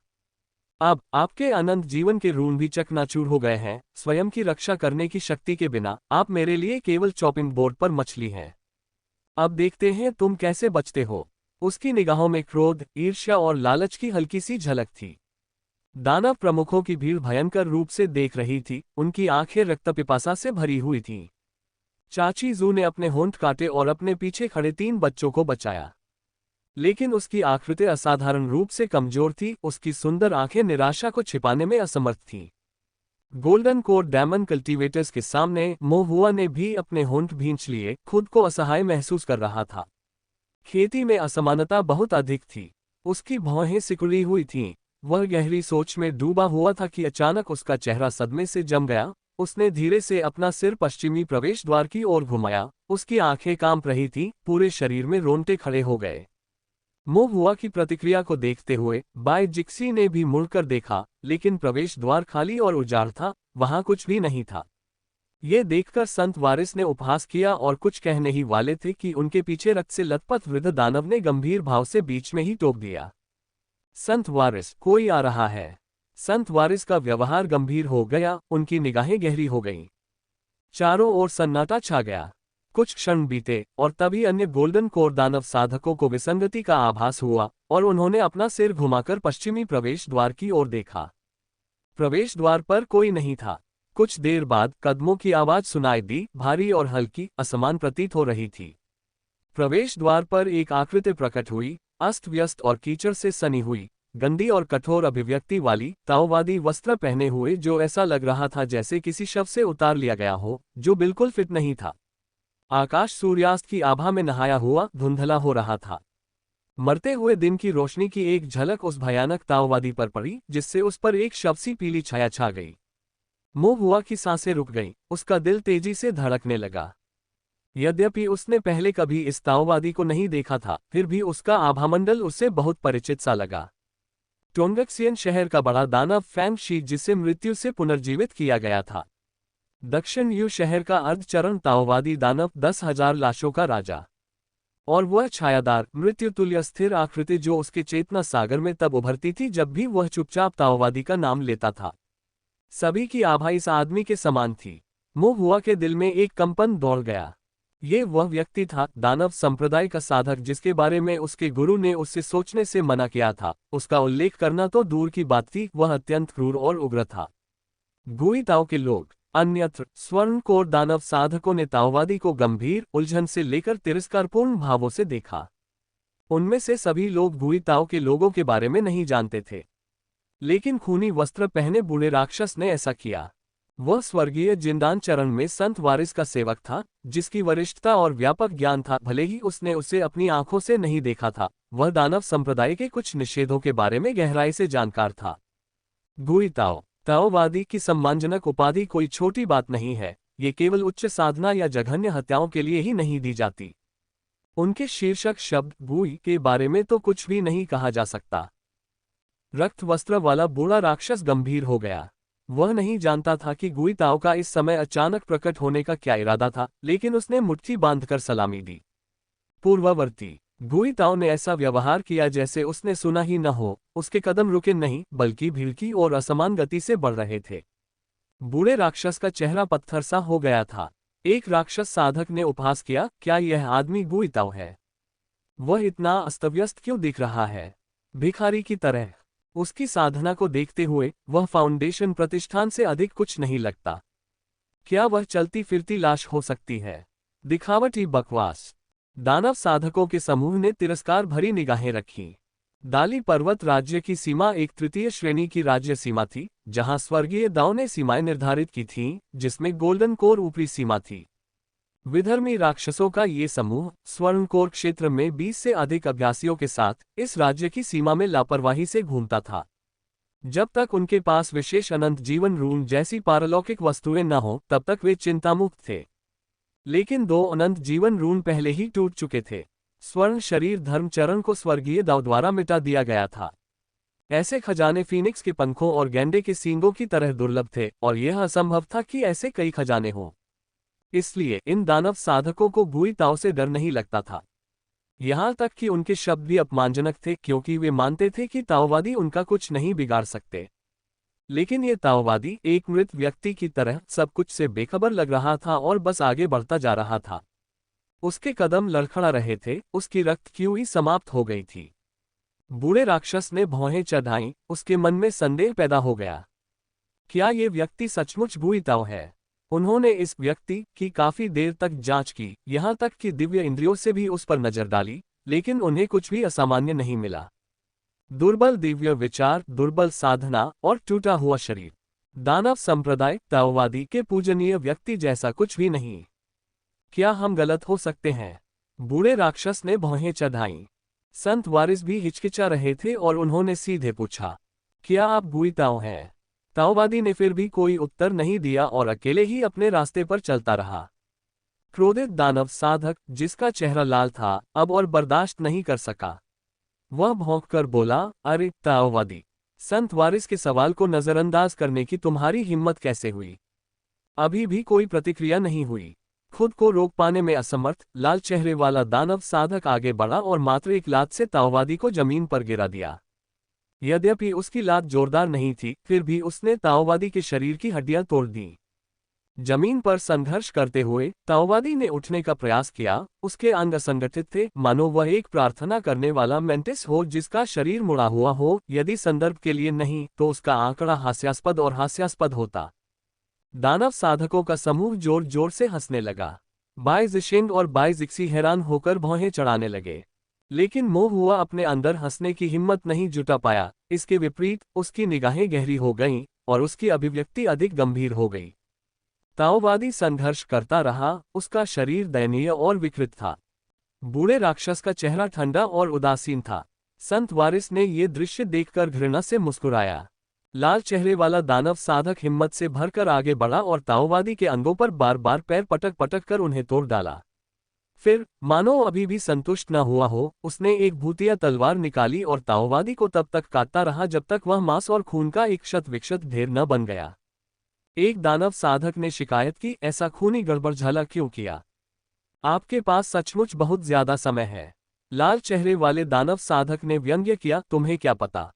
अब आपके अनंत जीवन के रून भी चकनाचूर हो गए हैं। स्वयं की रक्षा करने की शक्ति के बिना आप मेरे लिए केवल चॉपिंग बोर्ड पर मछली हैं। अब देखते हैं तुम कैसे बचते हो। उसकी निगाहों में क्रोध, ईर्ष्या और लालच की हल्की सी झलक थी। दानव प्रमुखों की भीड़ भयंकर रूप से देख रही थी, उनकी आंखें रक्तपिपासा से भरी हुई थीं। चाची जू ने अपने होंठ काटे और अपने पीछे खड़े 3 बच्चों को बचाया, लेकिन उसकी आकृति असाधारण रूप से कमजोर थी, उसकी सुंदर आंखें निराशा को छिपाने में असमर्थ थीं। गोल्डन कोर डायमंड कल्टीवेटर्स के सामने मोहुआ ने भी अपने होंठ भींच लिए, खुद को असहाय महसूस कर रहा था। खेती में असमानता बहुत अधिक थी, उसकी भौहें सिकुड़ी हुई थीं। वह गहरी सोच में डूबा हुआ था कि अचानक उसका चेहरा सदमे से जम गया। उसने धीरे से अपना सिर पश्चिमी प्रवेश द्वार की ओर घुमाया, उसकी आंखें कांप रही थीं, पूरे शरीर में रोंगटे खड़े हो गए। मोहुआ की प्रतिक्रिया को देखते हुए बाई जिक्सी ने भी मुड़कर देखा, लेकिन प्रवेश द्वार खाली और उजाड़ था, वहां कुछ भी नहीं था। ये देखकर संत वारिस ने उपहास किया और कुछ कहने ही वाले थे कि उनके पीछे रक्त से लथपथ वृद्ध दानव ने गंभीर भाव से बीच में ही टोक दिया, संत वारिस, कोई आ रहा है। संत वारिस का व्यवहार गंभीर हो गया, उनकी निगाहें गहरी हो गईं। चारों ओर सन्नाटा छा गया। कुछ क्षण बीते और तभी अन्य गोल्डन कोर दानव साधकों को विसंगति का आभास हुआ और उन्होंने अपना सिर घुमाकर पश्चिमी प्रवेश द्वार की ओर देखा। प्रवेश द्वार पर कोई नहीं था। कुछ देर बाद कदमों की आवाज सुनाई दी, भारी और हल्की, असमान प्रतीत हो रही थी। प्रवेश द्वार पर एक आकृति प्रकट हुई, अस्त व्यस्त और कीचड़ से सनी हुई, गंदी और कठोर अभिव्यक्ति वाली, ताओवादी वस्त्र पहने हुए, जो ऐसा लग रहा था जैसे किसी शव से उतार लिया गया हो, जो बिल्कुल फिट नहीं था। आकाश सूर्यास्त की आभा में नहाया हुआ धुंधला हो रहा था। मरते हुए दिन की रोशनी की एक झलक उस भयानक ताओवादी पर पड़ी, जिससे उस पर एक शव सी पीली छाया छा गई। मोहुआ की सांसें रुक गईं, उसका दिल तेजी से धड़कने लगा। यद्यपि उसने पहले कभी इस ताओवादी को नहीं देखा था, फिर भी उसका आभामंडल उसे बहुत परिचित सा लगा। टोंगक्सियन शहर का बड़ा दानव फैंग शी, जिसे मृत्यु से पुनर्जीवित किया गया था। दक्षिण यू शहर का अर्धचरण ताओवादी दानव 10,000 लाशों का राजा। और वह छायादार, मृत्युतुल्य स्थिर आकृति जो उसके चेतना सागर में तब उभरती थी जब भी वह चुपचाप ताओवादी का नाम लेता था। सभी की आभा इस आदमी के समान थी। मोहुआ के दिल में एक कंपन दौड़ गया। ये वह व्यक्ति था, दानव संप्रदाय का साधक, जिसके बारे में उसके गुरु ने उससे सोचने से मना किया था। उसका उल्लेख करना तो दूर की बात थी, वह अत्यंत क्रूर और उग्र था। गुई ताओ के लोग। अन्यत्र स्वर्ण कोर दानव साधकों ने ताओवादी को गंभीर, उलझन से लेकर तिरस्कारपूर्ण भावों से देखा। उनमें से सभी लोग गुई ताओ के लोगों के बारे में नहीं जानते थे, लेकिन खूनी वस्त्र पहने बूढ़े राक्षस ने ऐसा किया। वह स्वर्गीय जिंदान चरण में संत वारिस का सेवक था, जिसकी वरिष्ठता और व्यापक ज्ञान था। भले ही उसने उसे अपनी आंखों से नहीं देखा था, वह दानव संप्रदाय के कुछ निषेधों के बारे में गहराई से जानकार था। गुई ताओ, ताओवादी की सम्मानजनक उपाधि कोई छोटी बात नहीं है। ये केवल उच्च साधना या जघन्य हत्याओं के लिए ही नहीं दी जाती। उनके शीर्षक शब्द गुई के बारे में तो कुछ भी नहीं कहा जा सकता। रक्त वस्त्र वाला बूढ़ा राक्षस गंभीर हो गया। वह नहीं जानता था कि गुई ताओ का इस समय अचानक प्रकट होने का क्या इरादा था, लेकिन उसने मुट्ठी बांधकर सलामी दी। पूर्ववर्ती गुई ताओ ने ऐसा व्यवहार किया जैसे उसने सुना ही न हो। उसके कदम रुके नहीं, बल्कि भीड़की और असमान गति से बढ़ रहे थे। बूढ़े राक्षस का चेहरा पत्थर सा हो गया था। एक राक्षस साधक ने उपहास किया, क्या यह आदमी गुई ताओ है? वह इतना अस्तव्यस्त क्यों दिख रहा है? भिखारी की तरह। उसकी साधना को देखते हुए वह फाउंडेशन प्रतिष्ठान से अधिक कुछ नहीं लगता। क्या वह चलती फिरती लाश हो सकती है? दिखावटी बकवास। दानव साधकों के समूह ने तिरस्कार भरी निगाहें रखीं। दाली पर्वत राज्य की सीमा एक तृतीय श्रेणी की राज्य सीमा थी, जहां स्वर्गीय दाओ ने सीमाएं निर्धारित की थीं, जिसमें गोल्डन कोर ऊपरी सीमा थी। विधर्मी राक्षसों का ये समूह स्वर्णकोर क्षेत्र में 20 से अधिक अभ्यासियों के साथ इस राज्य की सीमा में लापरवाही से घूमता था। जब तक उनके पास विशेष अनंत जीवन रून जैसी पारलौकिक वस्तुएं न हो तब तक वे चिंतामुक्त थे। लेकिन 2 अनंत जीवन रून पहले ही टूट चुके थे। स्वर्ण शरीर धर्मचरण को स्वर्गीय दाव द्वारा मिटा दिया गया था। ऐसे खजाने फीनिक्स के पंखों और गैंडे के सींगों की तरह दुर्लभ थे और यह असंभव था कि ऐसे कई खजाने हों। इसलिए इन दानव साधकों को गुई ताओ से डर नहीं लगता था। यहां तक कि उनके शब्द भी अपमानजनक थे, क्योंकि वे मानते थे कि ताओवादी उनका कुछ नहीं बिगाड़ सकते। लेकिन ये ताओवादी एक मृत व्यक्ति की तरह सब कुछ से बेखबर लग रहा था और बस आगे बढ़ता जा रहा था। उसके कदम लड़खड़ा रहे थे, उसकी रक्त कीवी समाप्त हो गई थी। बूढ़े राक्षस ने भौहें चढ़ाईं, उसके मन में संदेह पैदा हो गया। क्या ये व्यक्ति सचमुच गुई ताओ है? उन्होंने इस व्यक्ति की काफी देर तक जांच की, यहां तक कि दिव्य इंद्रियों से भी उस पर नजर डाली, लेकिन उन्हें कुछ भी असामान्य नहीं मिला। दुर्बल दिव्य विचार, दुर्बल साधना और टूटा हुआ शरीर। दानव संप्रदाय ताओवादी के पूजनीय व्यक्ति जैसा कुछ भी नहीं। क्या हम गलत हो सकते हैं? बूढ़े राक्षस ने भौहें चढ़ाईं। संत वारिस भी हिचकिचा रहे थे और उन्होंने सीधे पूछा, क्या आप गुई ताओ हैं? ताओवादी ने फिर भी कोई उत्तर नहीं दिया और अकेले ही अपने रास्ते पर चलता रहा। क्रोधित दानव साधक, जिसका चेहरा लाल था, अब और बर्दाश्त नहीं कर सका। वह भौंककर बोला, अरे ताओवादी, संत वारिस के सवाल को नजरअंदाज करने की तुम्हारी हिम्मत कैसे हुई? अभी भी कोई प्रतिक्रिया नहीं हुई। खुद को रोक पाने में असमर्थ लाल चेहरे वाला दानव साधक आगे बढ़ा और मात्र एक लात से ताओवादी को जमीन पर गिरा दिया। यद्यपि उसकी लात जोरदार नहीं थी, फिर भी उसने ताओवादी के शरीर की हड्डियां तोड़ दी। जमीन पर संघर्ष करते हुए ताओवादी ने उठने का प्रयास किया। उसके अंग असंगठित थे, मानो वह एक प्रार्थना करने वाला मेंटिस हो जिसका शरीर मुड़ा हुआ हो। यदि संदर्भ के लिए नहीं तो उसका आंकड़ा हास्यास्पद और हास्यास्पद होता। दानव साधकों का समूह जोर जोर से हंसने लगा। बाई जिशिंग और बाई जिक्सी हैरान होकर भौहें चढ़ाने लगे, लेकिन मोह हुआ अपने अंदर हंसने की हिम्मत नहीं जुटा पाया। इसके विपरीत उसकी निगाहें गहरी हो गईं और उसकी अभिव्यक्ति अधिक गंभीर हो गई। ताओवादी संघर्ष करता रहा, उसका शरीर दयनीय और विकृत था। बूढ़े राक्षस का चेहरा ठंडा और उदासीन था। संत वारिस ने ये दृश्य देखकर घृणा से मुस्कुराया। लाल चेहरे वाला दानव साधक हिम्मत से भरकर आगे बढ़ा और ताओवादी के अंगों पर बार बार पैर पटक पटक कर उन्हें तोड़ डाला। फिर, मानो अभी भी संतुष्ट न हुआ हो, उसने एक भूतिया तलवार निकाली और ताओवादी को तब तक काटता रहा जब तक वह मांस और खून का एक शत विक्षत ढेर न बन गया। एक दानव साधक ने शिकायत की, ऐसा खूनी गड़बड़ झला क्यों किया? आपके पास सचमुच बहुत ज्यादा समय है। लाल चेहरे वाले दानव साधक ने व्यंग्य किया, तुम्हें क्या पता?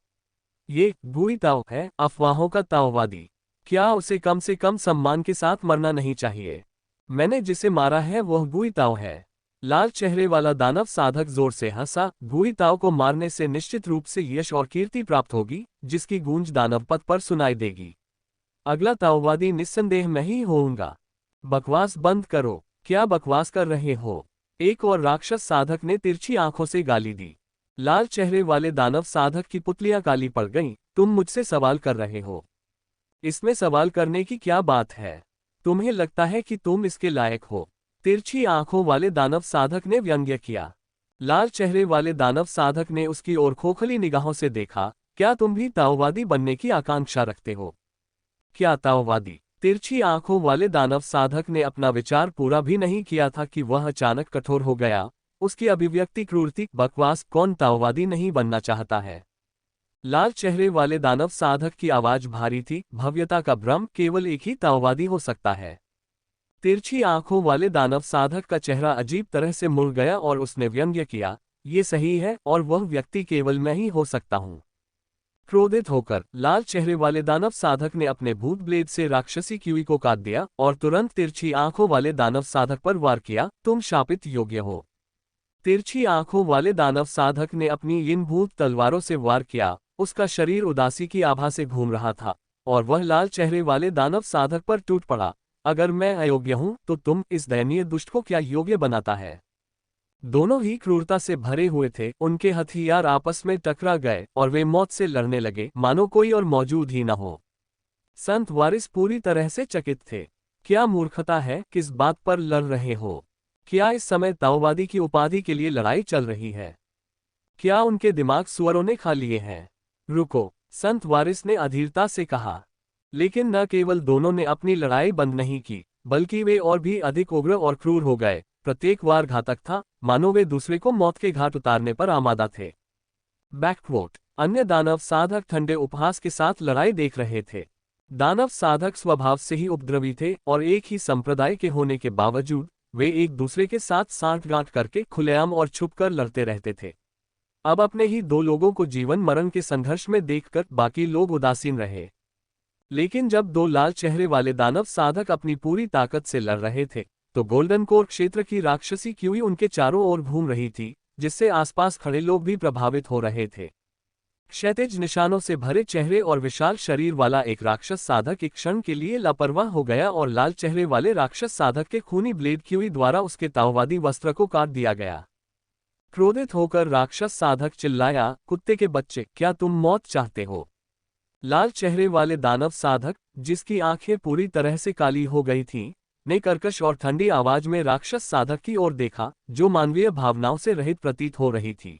ये गुई ताओ है, अफवाहों का ताओवादी। क्या उसे कम से कम सम्मान के साथ मरना नहीं चाहिए? मैंने जिसे मारा है वह गुई ताओ है। लाल चेहरे वाला दानव साधक जोर से हंसा। गुई ताओ को मारने से निश्चित रूप से यश और कीर्ति प्राप्त होगी, जिसकी गूंज दानव पथ पर सुनाई देगी। अगला ताओवादी निस्संदेह मैं ही होऊंगा। बकवास बंद करो। क्या बकवास कर रहे हो? एक और राक्षस साधक ने तिरछी आंखों से गाली दी। लाल चेहरे वाले दानव साधक की पुतलियां काली पड़ गईं। तुम मुझसे सवाल कर रहे हो? इसमें सवाल करने की क्या बात है? तुम्हें लगता है कि तुम इसके लायक हो? तिरछी आंखों वाले दानव साधक ने व्यंग्य किया। लाल चेहरे वाले दानव साधक ने उसकी ओर खोखली निगाहों से देखा। क्या तुम भी ताओवादी बनने की आकांक्षा रखते हो? क्या ताओवादी? तिरछी आंखों वाले दानव साधक ने अपना विचार पूरा भी नहीं किया था कि वह अचानक कठोर हो गया। उसकी अभिव्यक्ति क्रूर थी। बकवास, कौन ताओवादी नहीं बनना चाहता है? लाल चेहरे वाले दानव साधक की आवाज भारी थी। भव्यता का भ्रम, केवल एक ही ताओवादी हो सकता है। तिरछी आंखों वाले दानव साधक का चेहरा अजीब तरह से मुड़ गया और उसने व्यंग्य किया, ये सही है और वह व्यक्ति केवल मैं ही हो सकता हूँ। क्रोधित होकर लाल चेहरे वाले दानव साधक ने अपने भूत ब्लेड से राक्षसी कीवी को काट दिया और तुरंत तिरछी आंखों वाले दानव साधक पर वार किया। तुम शापित योग्य हो। तिरछी आंखों वाले दानव साधक ने अपनी इन भूत तलवारों से वार किया। उसका शरीर उदासी की आभा से घूम रहा था और वह लाल चेहरे वाले दानव साधक पर टूट पड़ा। अगर मैं अयोग्य हूं तो तुम इस दयनीय दुष्ट को क्या योग्य बनाता है? दोनों ही क्रूरता से भरे हुए थे। उनके हथियार आपस में टकरा गए और वे मौत से लड़ने लगे, मानो कोई और मौजूद ही न हो। संत वारिस पूरी तरह से चकित थे। क्या मूर्खता है, किस बात पर लड़ रहे हो? क्या इस समय ताओवादी की उपाधि के लिए लड़ाई चल रही है? क्या उनके दिमाग सुअरों ने खा लिए हैं? रुको, संत वारिस ने अधीरता से कहा। लेकिन न केवल दोनों ने अपनी लड़ाई बंद नहीं की, बल्कि वे और भी अधिक उग्र और क्रूर हो गए। प्रत्येक वार घातक था, मानो वे दूसरे को मौत के घाट उतारने पर आमादा थे। बैकवोट। अन्य दानव साधक ठंडे उपहास के साथ लड़ाई देख रहे थे। दानव साधक स्वभाव से ही उपद्रवी थे और एक ही संप्रदाय के होने के बावजूद वे एक दूसरे के साथ सांठगांठ करके खुलेआम और छुपकर लड़ते रहते थे। अब अपने ही दो लोगों को जीवन मरण के संघर्ष में देखकर बाकी लोग उदासीन रहे। लेकिन जब दो लाल चेहरे वाले दानव साधक अपनी पूरी ताकत से लड़ रहे थे, तो गोल्डन कोर क्षेत्र की राक्षसी क्यूई उनके चारों ओर घूम रही थी, जिससे आसपास खड़े लोग भी प्रभावित हो रहे थे। क्षैतिज निशानों से भरे चेहरे और विशाल शरीर वाला एक राक्षस साधक एक क्षण के लिए लापरवाह हो गया और लाल चेहरे वाले राक्षस साधक के खूनी ब्लेड क्यूई द्वारा उसके ताओवादी वस्त्र को काट दिया गया। क्रोधित होकर राक्षस साधक चिल्लाया, कुत्ते के बच्चे, क्या तुम मौत चाहते हो? लाल चेहरे वाले दानव साधक, जिसकी आंखें पूरी तरह से काली हो गई थीं, ने कर्कश और ठंडी आवाज में राक्षस साधक की ओर देखा, जो मानवीय भावनाओं से रहित प्रतीत हो रही थी।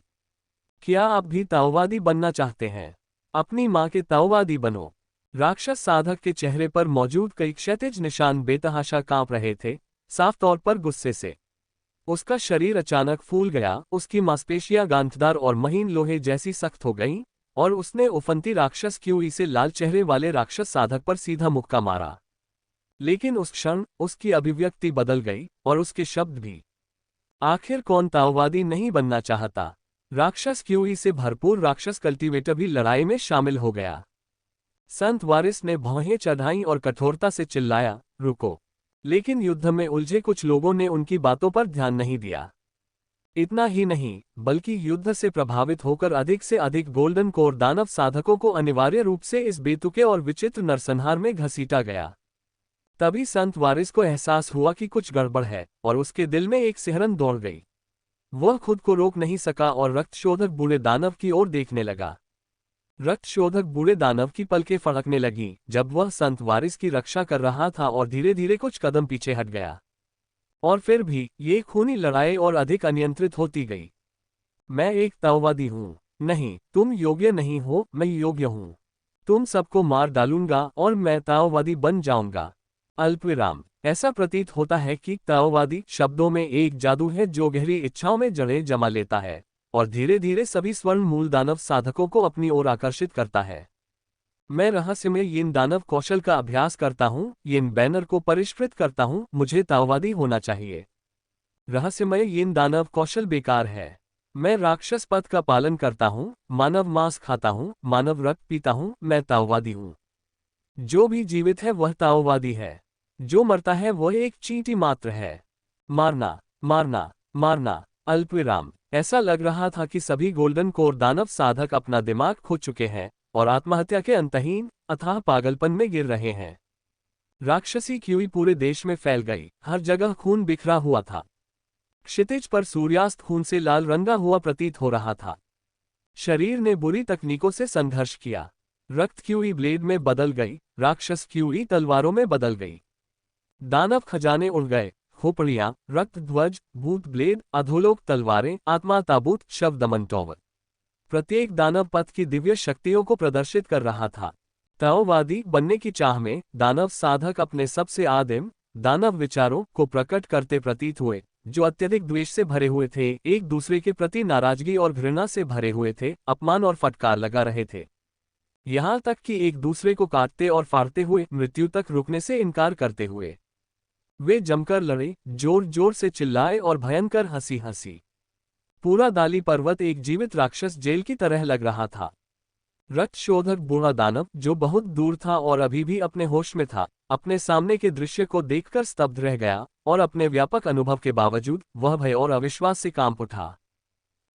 क्या आप भी ताओवादी बनना चाहते हैं? अपनी मां के ताओवादी बनो। राक्षस साधक के चेहरे पर मौजूद कई क्षैतिज निशान बेतहाशा कांप रहे थे, साफ तौर पर गुस्से से। उसका शरीर अचानक फूल गया, उसकी मांसपेशियां गांठदार और महीन लोहे जैसी सख्त हो गईं, और उसने उफनती राक्षस क्यूई से लाल चेहरे वाले राक्षस साधक पर सीधा मुक्का मारा। लेकिन उस क्षण उसकी अभिव्यक्ति बदल गई और उसके शब्द भी। आखिर कौन ताओवादी नहीं बनना चाहता? राक्षस क्यूई से भरपूर राक्षस कल्टीवेटर भी लड़ाई में शामिल हो गया। संत वारिस ने भौहें चढ़ाईं और कठोरता से चिल्लाया, रुको। लेकिन युद्ध में उलझे कुछ लोगों ने उनकी बातों पर ध्यान नहीं दिया। इतना ही नहीं, बल्कि युद्ध से प्रभावित होकर अधिक से अधिक गोल्डन कोर दानव साधकों को अनिवार्य रूप से इस बेतुके और विचित्र नरसंहार में घसीटा गया। तभी संत वारिस को एहसास हुआ कि कुछ गड़बड़ है, और उसके दिल में एक सिहरन दौड़ गई। वह खुद को रोक नहीं सका और रक्तशोधक बूढ़े दानव की ओर देखने लगा। रक्तशोधक बूढ़े दानव की पलकें फड़कने लगीं जब वह संत वारिस की रक्षा कर रहा था और धीरे धीरे कुछ कदम पीछे हट गया। और फिर भी ये खूनी लड़ाई और अधिक अनियंत्रित होती गई। मैं एक ताओवादी हूँ। नहीं, तुम योग्य नहीं हो, मैं योग्य हूँ। तुम सबको मार डालूंगा और मैं ताओवादी बन जाऊंगा। अल्पविराम। ऐसा प्रतीत होता है कि ताओवादी शब्दों में एक जादू है जो गहरी इच्छाओं में जड़ें जमा लेता है और धीरे धीरे सभी स्वर्ण मूल दानव साधकों को अपनी ओर आकर्षित करता है। मैं रहस्यमय यिन दानव कौशल का अभ्यास करता हूँ, यिन बैनर को परिष्कृत करता हूँ, मुझे ताओवादी होना चाहिए। रहस्यमय यिन दानव कौशल बेकार है। मैं राक्षस पथ का पालन करता हूँ, मानव मांस खाता हूँ, मानव रक्त पीता हूँ, मैं ताओवादी हूँ। जो भी जीवित है वह ताओवादी है, जो मरता है वह एक चींटी मात्र है। मारना, मारना, मारना। अल्पविराम। ऐसा लग रहा था कि सभी गोल्डन कोर दानव साधक अपना दिमाग खो चुके हैं और आत्महत्या के अंतहीन अथाह पागलपन में गिर रहे हैं। राक्षसी क्यूई पूरे देश में फैल गई, हर जगह खून बिखरा हुआ था। क्षितिज पर सूर्यास्त खून से लाल रंगा हुआ प्रतीत हो रहा था। शरीर ने बुरी तकनीकों से संघर्ष किया। रक्त क्यूई ब्लेड में बदल गई, राक्षस क्यूई तलवारों में बदल गई। दानव खजाने उड़ गए, खोपड़ियां, रक्त ध्वज, भूत ब्लेड, अधोलोक तलवारें, आत्मा ताबूत, शव दमन टॉवर। प्रत्येक दानव पथ की दिव्य शक्तियों को प्रदर्शित कर रहा था। ताओवादी बनने की चाह में दानव साधक अपने सबसे आदिम दानव विचारों को प्रकट करते प्रतीत हुए, जो अत्यधिक द्वेष से भरे हुए थे, एक दूसरे के प्रति नाराजगी और घृणा से भरे हुए थे, अपमान और फटकार लगा रहे थे। यहाँ तक कि एक दूसरे को काटते और फाड़ते हुए, मृत्यु तक रुकने से इनकार करते हुए वे जमकर लड़े, जोर जोर से चिल्लाए और भयंकर हंसी हंसी। पूरा दाली पर्वत एक जीवित राक्षस जेल की तरह लग रहा था। रक्तशोधक बूढ़ा दानव, जो बहुत दूर था और अभी भी अपने होश में था, अपने सामने के दृश्य को देखकर स्तब्ध रह गया और अपने व्यापक अनुभव के बावजूद वह भय और अविश्वास से कांप उठा।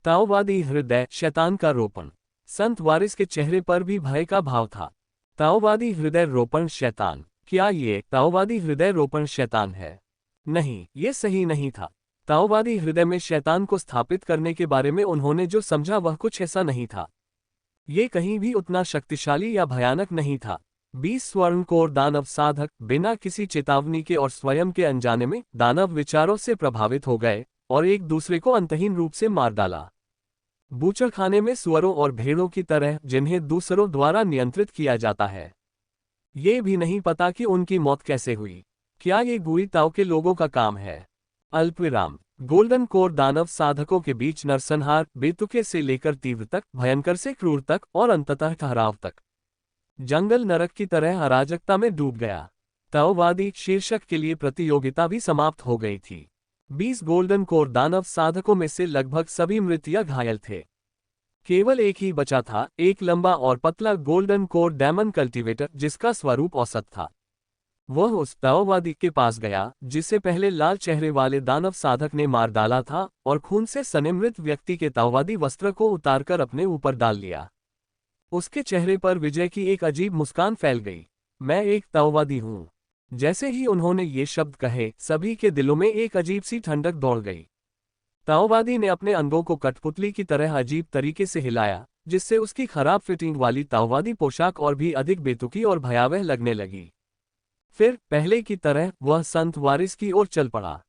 ताओवादी हृदय शैतान का रोपण। संत वारिस के चेहरे पर भी भय का भाव था। ताओवादी हृदय रोपण शैतान। क्या ये ताओवादी हृदय रोपण शैतान है? नहीं, ये सही नहीं था। ताओवादी हृदय में शैतान को स्थापित करने के बारे में उन्होंने जो समझा वह कुछ ऐसा नहीं था। ये कहीं भी उतना शक्तिशाली या भयानक नहीं था। 20 स्वर्णकोर दानव साधक बिना किसी चेतावनी के और स्वयं के अनजाने में दानव विचारों से प्रभावित हो गए और एक दूसरे को अंतहीन रूप से मार डाला। बूचड़खाने में सुअरों और भेड़ों की तरह जिन्हें दूसरों द्वारा नियंत्रित किया जाता है। ये भी नहीं पता कि उनकी मौत कैसे हुई। क्या ये गुई ताओ के लोगों का काम है? अल्पविराम। गोल्डन कोर दानव साधकों के बीच नरसंहार, बेतुके से लेकर तीव्र तक, भयंकर से क्रूर तक और अंततः ठहराव तक। जंगल नरक की तरह अराजकता में डूब गया। ताओवादी शीर्षक के लिए प्रतियोगिता भी समाप्त हो गई थी। 20 गोल्डन कोर दानव साधकों में से लगभग सभी मृत या घायल थे। केवल एक ही बचा था, एक लंबा और पतला गोल्डन कोर डेमन कल्टीवेटर जिसका स्वरूप औसत था। वह उस ताओवादी के पास गया जिसे पहले लाल चेहरे वाले दानव साधक ने मार डाला था और खून से सने मृत व्यक्ति के ताओवादी वस्त्र को उतारकर अपने ऊपर डाल लिया। उसके चेहरे पर विजय की एक अजीब मुस्कान फैल गई। मैं एक ताओवादी हूं। जैसे ही उन्होंने ये शब्द कहे, सभी के दिलों में एक अजीब सी ठंडक दौड़ गई। ताओवादी ने अपने अंगों को कठपुतली की तरह अजीब तरीके से हिलाया, जिससे उसकी खराब फिटिंग वाली ताओवादी पोशाक और भी अधिक बेतुकी और भयावह लगने लगी। फिर पहले की तरह वह संत वारिस की ओर चल पड़ा,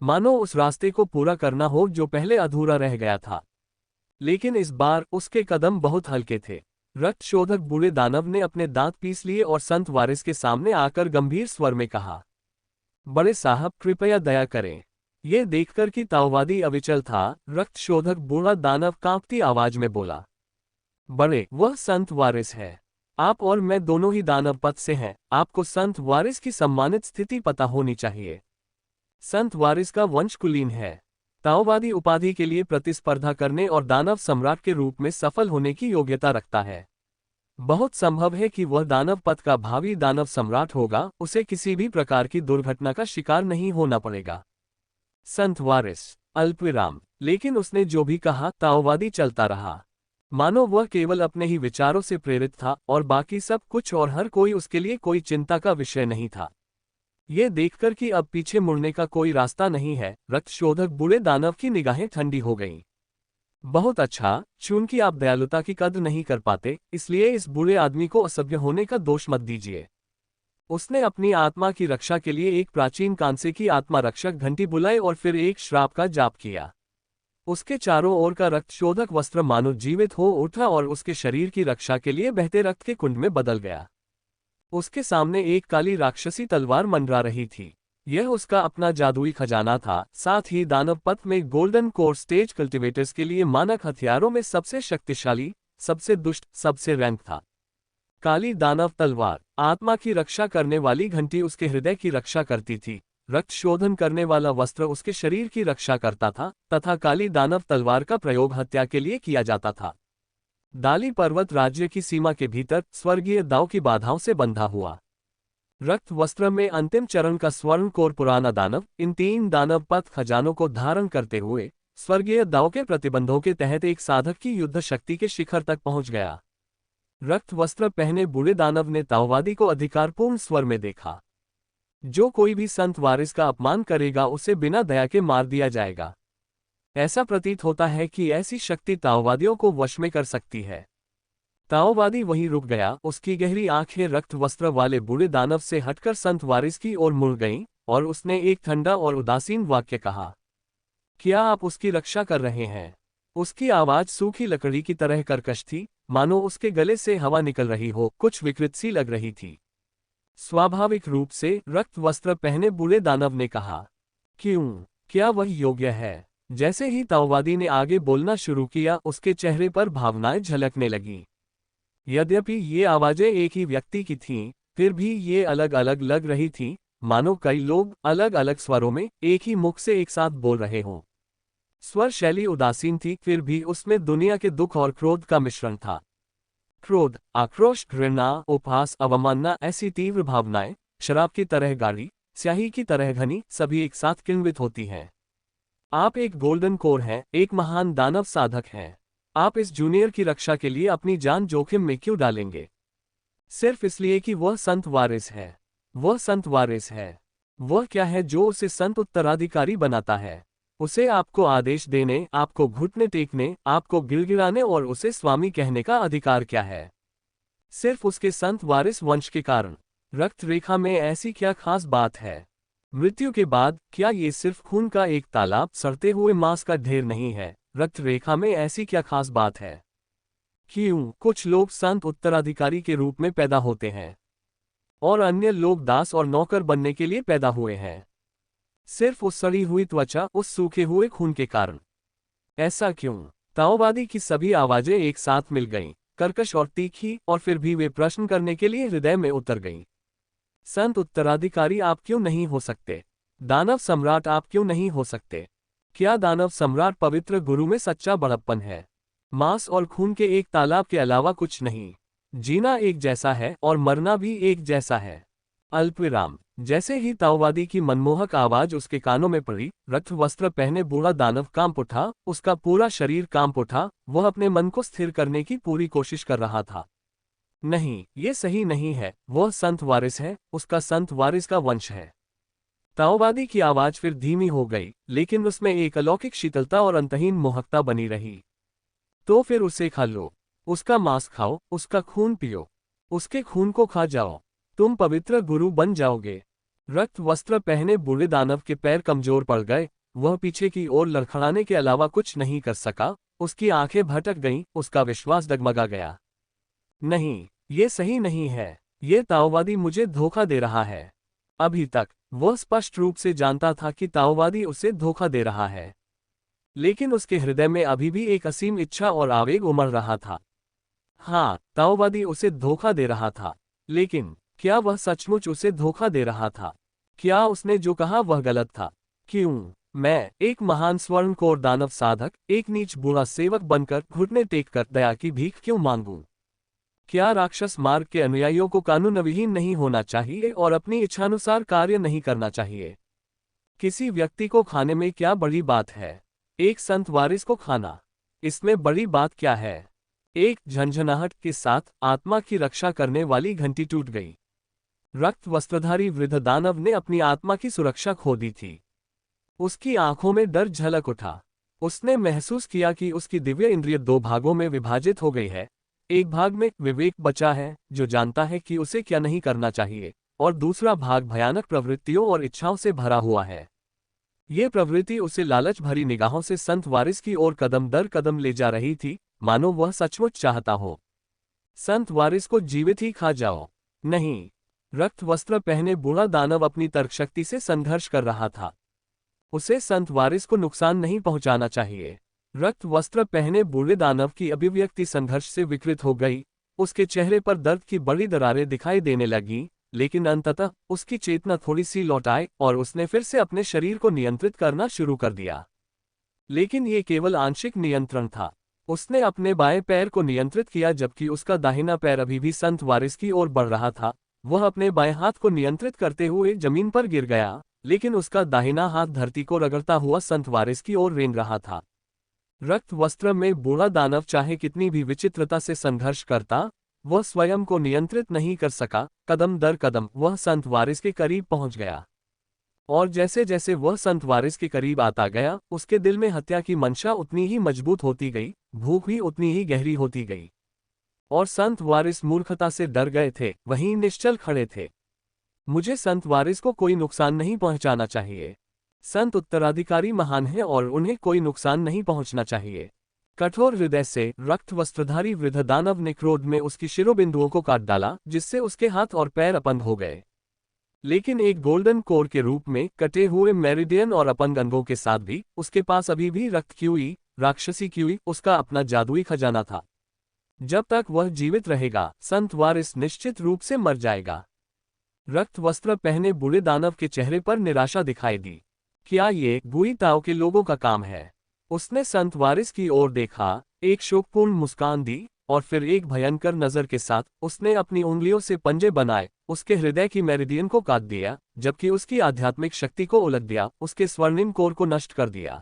मानो उस रास्ते को पूरा करना हो जो पहले अधूरा रह गया था। लेकिन इस बार उसके कदम बहुत हल्के थे। रक्त शोधक बूढ़े दानव ने अपने दांत पीस लिए और संत वारिस के सामने आकर गंभीर स्वर में कहा, बड़े साहब कृपया दया करें। ये देखकर कि ताओवादी अविचल था, रक्त शोधक बूढ़ा दानव कांपती आवाज में बोला, बड़े, वह संत वारिस है। आप और मैं दोनों ही दानव पद से हैं। आपको संत वारिस की सम्मानित स्थिति पता होनी चाहिए। संत वारिस का वंश कुलीन है। ताओवादी उपाधि के लिए प्रतिस्पर्धा करने और दानव सम्राट के रूप में सफल होने की योग्यता रखता है। बहुत संभव है कि वह दानव पद का भावी दानव सम्राट होगा। उसे किसी भी प्रकार की दुर्घटना का शिकार नहीं होना पड़ेगा। संत वारिस। अल्पविराम। लेकिन उसने जो भी कहा, ताओवादी चलता रहा, मानो वह केवल अपने ही विचारों से प्रेरित था और बाकी सब कुछ और हर कोई उसके लिए कोई चिंता का विषय नहीं था। ये देखकर कि अब पीछे मुड़ने का कोई रास्ता नहीं है, रक्त शोधक बूढ़े दानव की निगाहें ठंडी हो गईं। बहुत अच्छा, चूंकि आप दयालुता की कद्र नहीं कर पाते, इसलिए इस बूढ़े आदमी को असभ्य होने का दोष मत दीजिए। उसने अपनी आत्मा की रक्षा के लिए एक प्राचीन कांसे की आत्मा रक्षक घंटी बुलाई और फिर एक श्राप का जाप किया। उसके चारों ओर का रक्त शोधक वस्त्र मानो जीवित हो उठा और उसके शरीर की रक्षा के लिए बहते रक्त के कुंड में बदल गया। उसके सामने एक काली राक्षसी तलवार मंडरा रही थी। यह उसका अपना जादुई खजाना था। साथ ही दानव पथ में गोल्डन कोर स्टेज कल्टीवेटर्स के लिए मानक हथियारों में सबसे शक्तिशाली, सबसे दुष्ट, सबसे रैंक था। काली दानव तलवार, आत्मा की रक्षा करने वाली घंटी उसके हृदय की रक्षा करती थी। रक्त शोधन करने वाला वस्त्र उसके शरीर की रक्षा करता था तथा काली दानव तलवार का प्रयोग हत्या के लिए किया जाता था। दाली पर्वत राज्य की सीमा के भीतर स्वर्गीय दाव की बाधाओं से बंधा हुआ। रक्त वस्त्र में अंतिम चरण का स्वर्ण कोर पुराना दानव इन 3 दानव पथ खजानों को धारण करते हुए स्वर्गीय दाव के प्रतिबंधों के तहत एक साधक की युद्ध शक्ति के शिखर तक पहुंच गया। रक्त वस्त्र पहने बूढ़े दानव ने ताओवादी को अधिकारपूर्ण स्वर में देखा। जो कोई भी संत वारिस का अपमान करेगा उसे बिना दया के मार दिया जाएगा। ऐसा प्रतीत होता है कि ऐसी शक्ति ताओवादियों को वश में कर सकती है। ताओवादी वहीं रुक गया। उसकी गहरी आंखें रक्त वस्त्र वाले बूढ़े दानव से हटकर संत वारिस की ओर मुड़ गईं और उसने एक ठंडा और उदासीन वाक्य कहा, क्या आप उसकी रक्षा कर रहे हैं? उसकी आवाज सूखी लकड़ी की तरह कर्कश थी, मानो उसके गले से हवा निकल रही हो, कुछ विकृत सी लग रही थी। स्वाभाविक रूप से रक्त वस्त्र पहने बूढ़े दानव ने कहा, क्यों, क्या वह योग्य है? जैसे ही ताओवादी ने आगे बोलना शुरू किया, उसके चेहरे पर भावनाएं झलकने लगीं। यद्यपि ये आवाजें एक ही व्यक्ति की थीं, फिर भी ये अलग अलग लग रही थीं, मानो कई लोग अलग अलग स्वरों में एक ही मुख से एक साथ बोल रहे हों। स्वर शैली उदासीन थी, फिर भी उसमें दुनिया के दुख और क्रोध का मिश्रण था। क्रोध, आक्रोश, घृणा, उपहास, अवमानना, ऐसी तीव्र भावनाएं शराब की तरह गाढ़ी, स्याही की तरह घनी, सभी एक साथ किण्वित होती हैं। आप एक गोल्डन कोर हैं, एक महान दानव साधक हैं। आप इस जूनियर की रक्षा के लिए अपनी जान जोखिम में क्यों डालेंगे? सिर्फ इसलिए कि वह संत वारिस है। वह संत वारिस है। वह क्या है जो उसे संत उत्तराधिकारी बनाता है? उसे आपको आदेश देने, आपको घुटने टेकने, आपको गिड़गिड़ाने और उसे स्वामी कहने का अधिकार क्या है? सिर्फ उसके संत वारिस वंश के कारण। रक्त रेखा में ऐसी क्या खास बात है? मृत्यु के बाद क्या ये सिर्फ खून का एक तालाब, सड़ते हुए मांस का ढेर नहीं है? रक्त रेखा में ऐसी क्या खास बात है? क्यों कुछ लोग संत उत्तराधिकारी के रूप में पैदा होते हैं और अन्य लोग दास और नौकर बनने के लिए पैदा हुए हैं? सिर्फ उस सड़ी हुई त्वचा, उस सूखे हुए खून के कारण। ऐसा क्यों? ताओवादी की सभी आवाजें एक साथ मिल गईं, कर्कश और तीखी, और फिर भी वे प्रश्न करने के लिए हृदय में उतर गईं। संत उत्तराधिकारी आप क्यों नहीं हो सकते? दानव सम्राट आप क्यों नहीं हो सकते? क्या दानव सम्राट पवित्र गुरु में सच्चा बड़प्पन है? मांस और खून के एक तालाब के अलावा कुछ नहीं। जीना एक जैसा है और मरना भी एक जैसा है। अल्पविराम। जैसे ही ताओवादी की मनमोहक आवाज उसके कानों में पड़ी, रक्त वस्त्र पहने बूढ़ा दानव कांप उठा, उसका पूरा शरीर कांप उठा। वह अपने मन को स्थिर करने की पूरी कोशिश कर रहा था। नहीं, ये सही नहीं है। वह संत वारिस है, उसका संत वारिस का वंश है। ताओवादी की आवाज फिर धीमी हो गई, लेकिन उसमें एक अलौकिक शीतलता और अंतहीन मोहकता बनी रही। तो फिर उसे खा लो, उसका मांस खाओ, उसका खून पियो, उसके खून को खा जाओ, तुम पवित्र गुरु बन जाओगे। रक्त वस्त्र पहने बूढ़े दानव के पैर कमजोर पड़ गए। वह पीछे की ओर लड़खड़ाने के अलावा कुछ नहीं कर सका। उसकी आंखें भटक गईं, उसका विश्वास डगमगा गया। नहीं, ये सही नहीं है। ये ताओवादी मुझे धोखा दे रहा है। अभी तक वह स्पष्ट रूप से जानता था कि ताओवादी उसे धोखा दे रहा है, लेकिन उसके हृदय में अभी भी एक असीम इच्छा और आवेग उमड़ रहा था। हाँ, ताओवादी उसे धोखा दे रहा था, लेकिन क्या वह सचमुच उसे धोखा दे रहा था? क्या उसने जो कहा वह गलत था? क्यों मैं, एक महान स्वर्णकोर दानव साधक, एक नीच बूढ़ा सेवक बनकर घुटने टेककर दया की भीख क्यों मांगूं? क्या राक्षस मार्ग के अनुयायियों को कानूनविहीन नहीं होना चाहिए और अपनी इच्छानुसार कार्य नहीं करना चाहिए? किसी व्यक्ति को खाने में क्या बड़ी बात है? एक संत वारिस को खाना, इसमें बड़ी बात क्या है? एक झंझनाहट के साथ आत्मा की रक्षा करने वाली घंटी टूट गई। रक्त वस्त्रधारी वृद्ध दानव ने अपनी आत्मा की सुरक्षा खो दी थी। उसकी आंखों में डर झलक उठा। उसने महसूस किया कि उसकी दिव्य इंद्रिय दो भागों में विभाजित हो गई है। एक भाग में विवेक बचा है, जो जानता है कि उसे क्या नहीं करना चाहिए, और दूसरा भाग भयानक प्रवृत्तियों और इच्छाओं से भरा हुआ है। ये प्रवृत्ति उसे लालच भरी निगाहों से संत वारिस की ओर कदम दर कदम ले जा रही थी, मानो वह सचमुच चाहता हो। संत वारिस को जीवित ही खा जाओ। नहीं। रक्त वस्त्र पहने बूढ़ा दानव अपनी तर्कशक्ति से संघर्ष कर रहा था। उसे संत वारिस को नुकसान नहीं पहुंचाना चाहिए। रक्त वस्त्र पहने बूढ़े दानव की अभिव्यक्ति संघर्ष से विकृत हो गई। उसके चेहरे पर दर्द की बड़ी दरारें दिखाई देने लगीं, लेकिन अंततः उसकी चेतना थोड़ी सी लौट आई और उसने फिर से अपने शरीर को नियंत्रित करना शुरू कर दिया। लेकिन ये केवल आंशिक नियंत्रण था। उसने अपने बाएं पैर को नियंत्रित किया, जबकि उसका दाहिना पैर अभी भी संत वारिस की ओर बढ़ रहा था। वह अपने बाएं हाथ को नियंत्रित करते हुए जमीन पर गिर गया, लेकिन उसका दाहिना हाथ धरती को रगड़ता हुआ संत वारिस की ओर रेंग रहा था। रक्त वस्त्र में बूढ़ा दानव चाहे कितनी भी विचित्रता से संघर्ष करता, वह स्वयं को नियंत्रित नहीं कर सका। कदम दर कदम वह संत वारिस के करीब पहुंच गया, और जैसे जैसे वह संत वारिस के करीब आता गया, उसके दिल में हत्या की मंशा उतनी ही मजबूत होती गई, भूख भी उतनी ही गहरी होती गई। और संत वारिस मूर्खता से डर गए थे, वहीं निश्चल खड़े थे। मुझे संत वारिस को कोई नुकसान नहीं पहुंचाना चाहिए। संत उत्तराधिकारी महान हैं और उन्हें कोई नुकसान नहीं पहुंचना चाहिए। कठोर हृदय से रक्त वस्त्रधारी वृद्ध दानव ने क्रोध में उसकी शिरोबिंदुओं को काट डाला, जिससे उसके हाथ और पैर अपंग हो गए। लेकिन एक गोल्डन कोर के रूप में कटे हुए मेरिडियन और अपंग अंगों के साथ भी उसके पास अभी भी रक्त क्यूई, राक्षसी क्यूई, उसका अपना जादुई खजाना था। जब तक वह जीवित रहेगा, संत वारिस निश्चित रूप से मर जाएगा। रक्त वस्त्र पहने बूढ़े दानव के चेहरे पर निराशा दिखाई दी। क्या ये गुई ताओ के लोगों का काम है? उसने संत वारिस की ओर देखा, एक शोकपूर्ण मुस्कान दी, और फिर एक भयंकर नजर के साथ उसने अपनी उंगलियों से पंजे बनाए, उसके हृदय की मेरिडियन को काट दिया, जबकि उसकी आध्यात्मिक शक्ति को उलट दिया, उसके स्वर्णिम कोर को नष्ट कर दिया।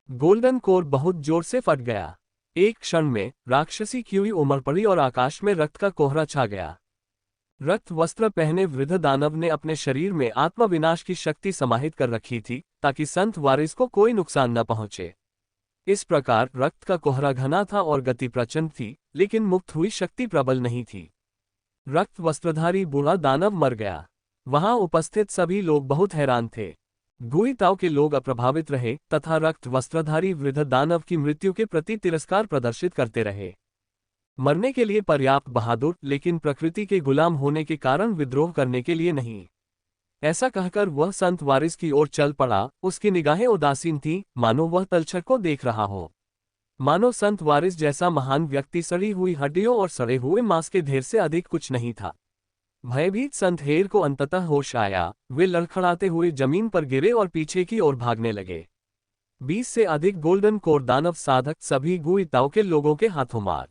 गोल्डन कोर बहुत जोर से फट गया। एक क्षण में राक्षसी क्यूई उमड़ पड़ी और आकाश में रक्त का कोहरा छा गया। रक्त वस्त्र पहने वृद्ध दानव ने अपने शरीर में आत्मा विनाश की शक्ति समाहित कर रखी थी, ताकि संत वारिस को कोई नुकसान न पहुंचे। इस प्रकार रक्त का कोहरा घना था और गति प्रचंड थी, लेकिन मुक्त हुई शक्ति प्रबल नहीं थी। रक्त वस्त्रधारी बूढ़ा दानव मर गया। वहां उपस्थित सभी लोग बहुत हैरान थे। गुई ताओ के लोग अप्रभावित रहे तथा रक्त वस्त्रधारी वृद्ध दानव की मृत्यु के प्रति तिरस्कार प्रदर्शित करते रहे। मरने के लिए पर्याप्त बहादुर, लेकिन प्रकृति के गुलाम होने के कारण विद्रोह करने के लिए नहीं। ऐसा कहकर वह संत वारिस की ओर चल पड़ा। उसकी निगाहें उदासीन थीं, मानो वह तलछट को देख रहा हो। मानो संत वारिस जैसा महान व्यक्ति सड़ी हुई हड्डियों और सड़े हुए मांस के ढेर से अधिक कुछ नहीं था। भयभीत संत हेर को अंततः होश आया। वे लड़खड़ाते हुए जमीन पर गिरे और पीछे की ओर भागने लगे। 20 से अधिक गोल्डन कोर दानव साधक सभी गुई ताओ के लोगों के हाथों मार